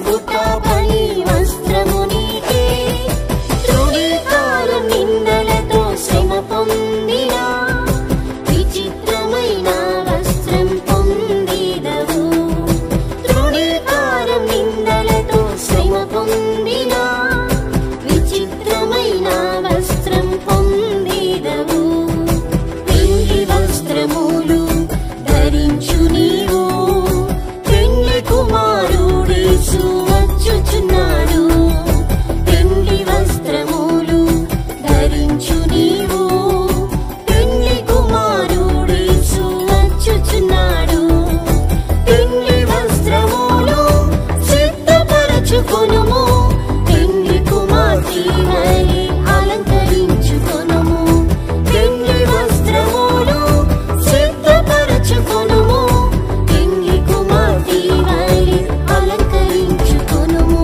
కాలం నిందలతో శ్రమ పొందిన విచిత్రమైన వస్త్రం పొందేదవు. పెళ్లి వస్త్రములు ధరించు నీవు, పెళ్లి కుమారుడేసు వచ్చుచున్నాడు. పెళ్లి వస్త్రములు ధరించు నీవు, పెళ్లి కుమారుడేసు వచ్చుచున్నాడు. పెళ్లి వస్త్రములు సిద్ధపరచుకొనుము, పెళ్లి కుమార్తె వలె అలంకరించుకొనుము. పెళ్లి వస్త్రములు సిద్ధపరచుకొనుము, పెళ్లి కుమార్తె వలె అలంకరించుకొనుము.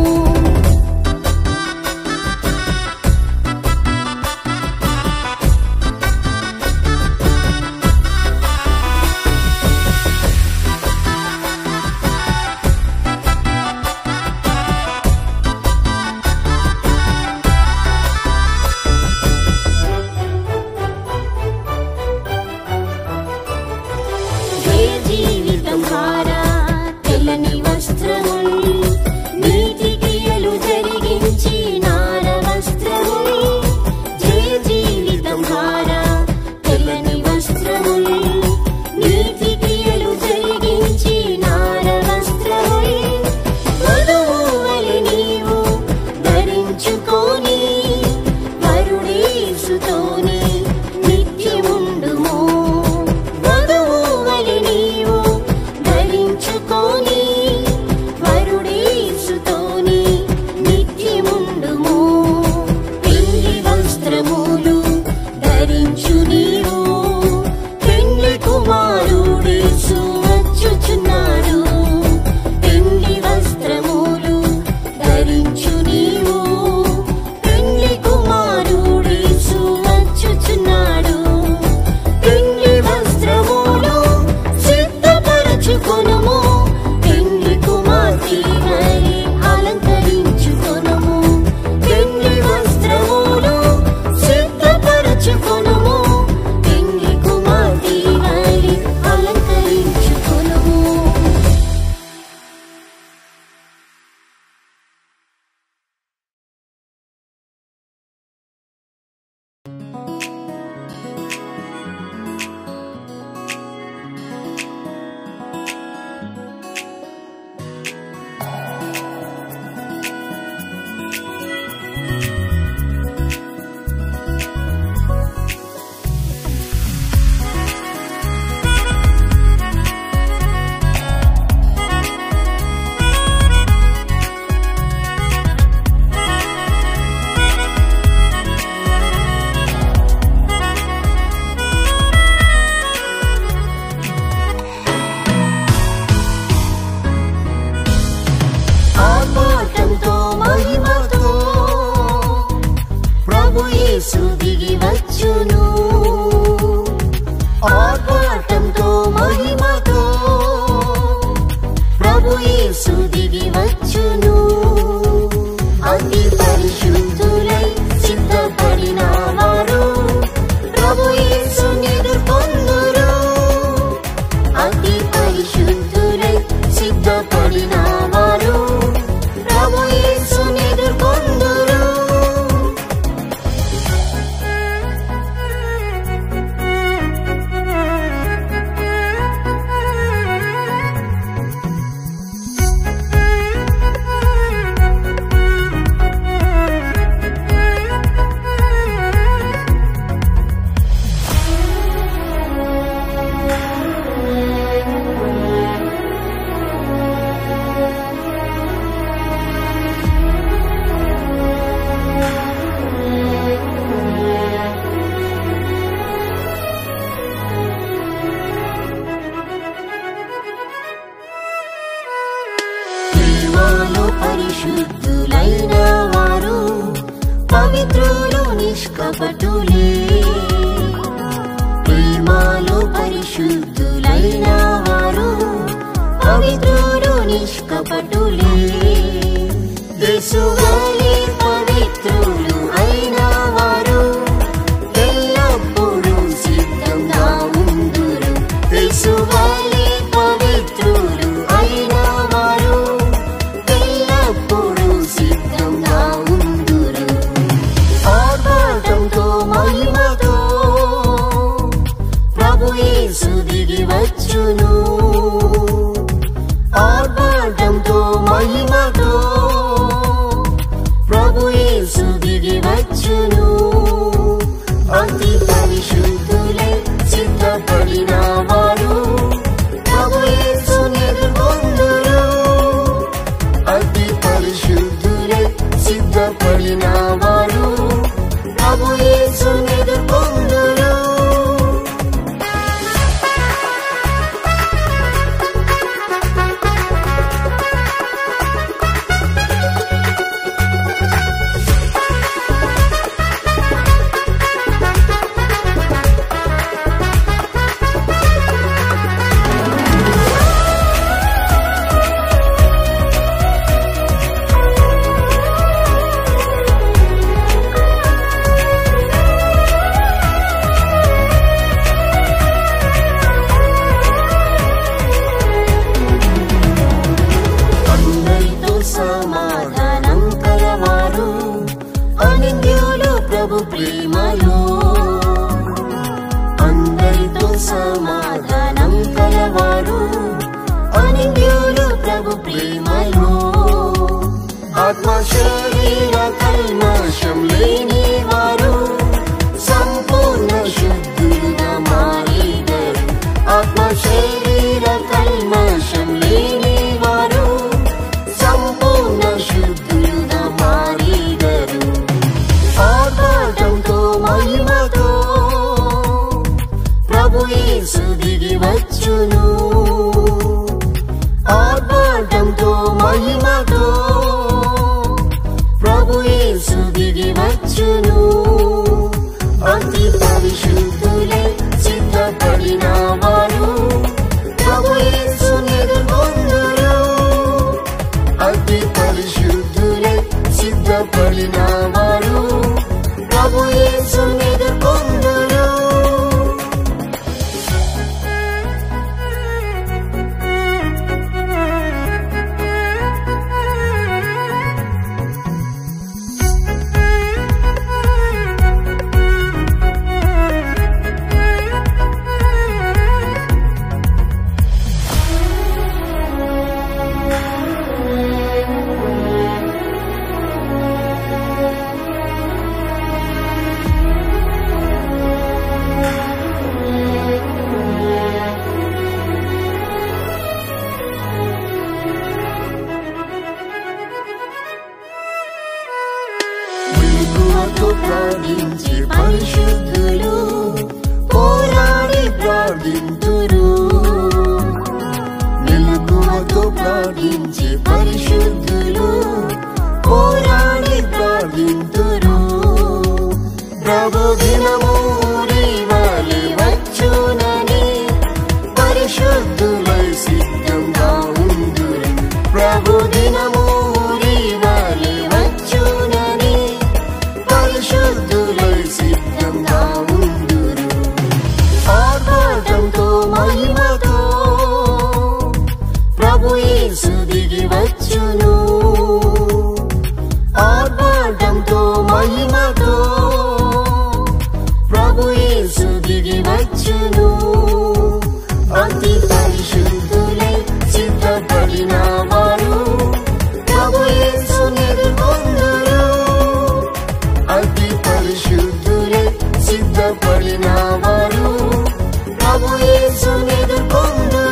జయ జీవితం హారా తెల్లని వస్త్రములు, నీతి క్రియలు జరిగించి నార వస్త్రములు. జయ జీవితం హారా తెల్లని వస్త్రములు, నీతి క్రియలు జరిగించి నార వస్త్రములు. వధువు వలె నీవు ధరించుకొని వరుడేసుతోనే నిత్యముండుము. వధువు వలె నీవు ధరించుకొని వరుడేసుతోనే నిత్యముండుము. పెళ్లి వస్త్రములు ధరించు నీవు, పెళ్లి కుమారుడేసు వచ్చుచున్నాడు. పెళ్లి వస్త్రములు ధరించు నీవు, పెళ్లి కుమారుడేసు వచ్చుచున్నాడు. పెళ్లి వస్త్రములు సిద్ధపరచుకొనుము, పెళ్లి కుమార్తె వలె అలంకరించుకొనుము. పెళ్లి వస్త్రములు సిద్ధపరచుకొనుము, పెళ్లి కుమార్తె వలె అలంకరించుకొనుము. ఆర్భాటంతో మహిమతో ప్రభు యేసు దిగి వచ్చును. ఆర్భాటంతో మహిమతో ప్రభు యేసు దిగి వచ్చును. అతి పరిశుద్ధులై సిద్ధపడిన వారు ప్రభు యేసుని ఎదుర్కొందురు. అతి పరిశుద్ధులై సిద్ధపడిన వారు ప్రభు యేసుని ఎదుర్కొందురు. ప్రేమలో పరిశుద్ధులైన వారు పవిత్రులు నిష్కపటులే. ప్రేమలో పరిశుద్ధులైన వారు పవిత్రులు నిష్కపటులే. యేసు వలె పవిత్రులు అయిన వారు ఎల్లప్పుడూ సిద్ధంగా ఉందురు. యేసు వలె పవిత్రులు అయిన వారు పరిశుద్ధులై సిద్ధపడిన వారు ప్రభు యేసుని ఎదుర్కొందురు. సమాధానం కలవారు అనింద్యులు ప్రభు ప్రేమలో, అందరితో సమాధానం కలవారు అనింద్యులు ప్రభు ప్రేమలో. ఆత్మ శరీర కల్మషం లేని వారు సంపూర్ణ శుద్ధులుగా మారేదరు. ఆత్మ శరీర కల్మషం లేని వారు సంపూర్ణ శుద్ధులుగా మారేదరు. ఆర్భాటంతో మహిమతో ప్రభు యేసు దిగి వచ్చును. ఆర్భాటంతో మహిమతో ప్రభు యేసు దిగి వచ్చును. అతి పరిశుద్ధులై సిద్ధపడిన వారు ప్రభు యేసుని ఎదుర్కొందురు. అతి పరిశుద్ధులై సిద్ధపడిన వారు ప్రభు యేసుని ఎదుర్కొందురు. ప్రార్థించే పరిశుద్ధులు పోరాడి ప్రార్థింతురు. మెలకువతో ప్రార్థించే పరిశుద్ధులు పోరాడి ప్రార్థింతురు. ప్రభు దినము రేవలి వచ్చునని పరిశుద్ధులై సిద్ధంగా ఉందురు. ప్రభు దినము రేవలి వచ్చునని పరిశుద్ధులై సిద్ధంగా ఉందురు. ఆర్భాటంతో మహిమతో ప్రభు యేసు దిగి వచ్చును. ఆర్భాటంతో మహిమతో ప్రభు యేసు దిగి వచ్చును. అతి పరిశుద్ధులై సిద్ధపడిన వారు ప్రభు యేసుని ఎదుర్కొందురు. అతి పరిశుద్ధులై సిద్ధపడిన వారు ప్రభు యేసుని ఎదుర్కొందురు.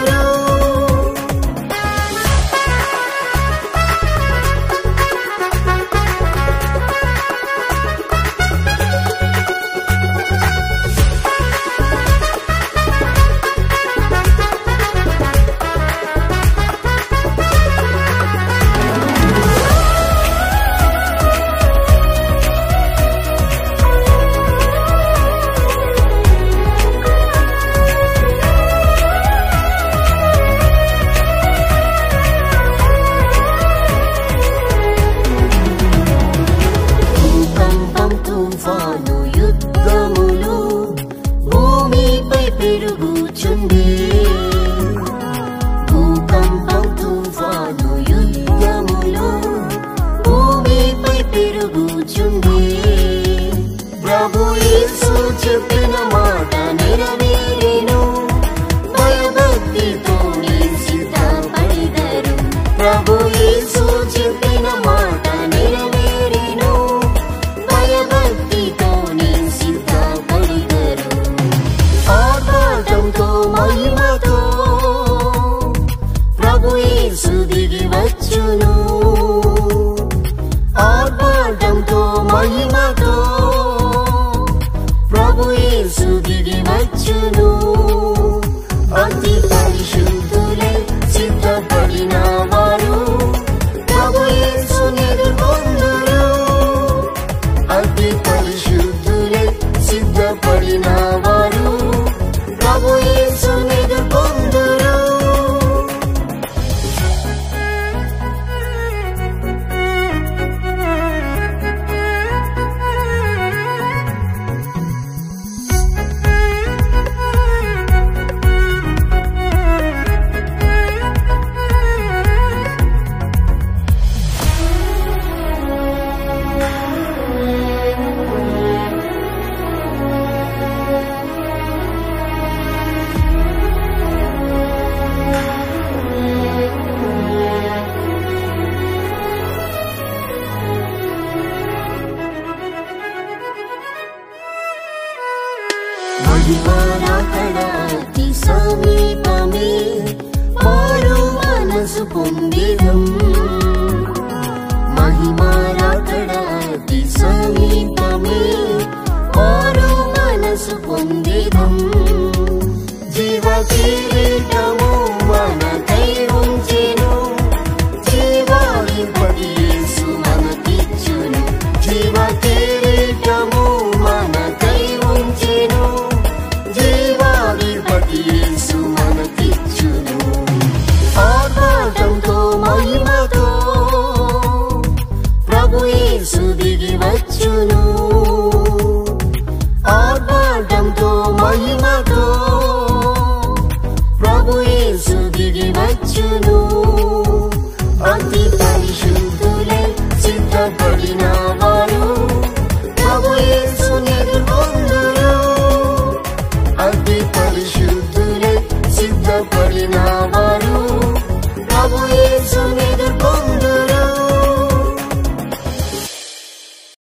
యేసు దిగి వచ్చును. మహిమారాకడ అతి సమీపమే మారు మనసు పొందేదం మహిమారాకడ అతి సమీపమే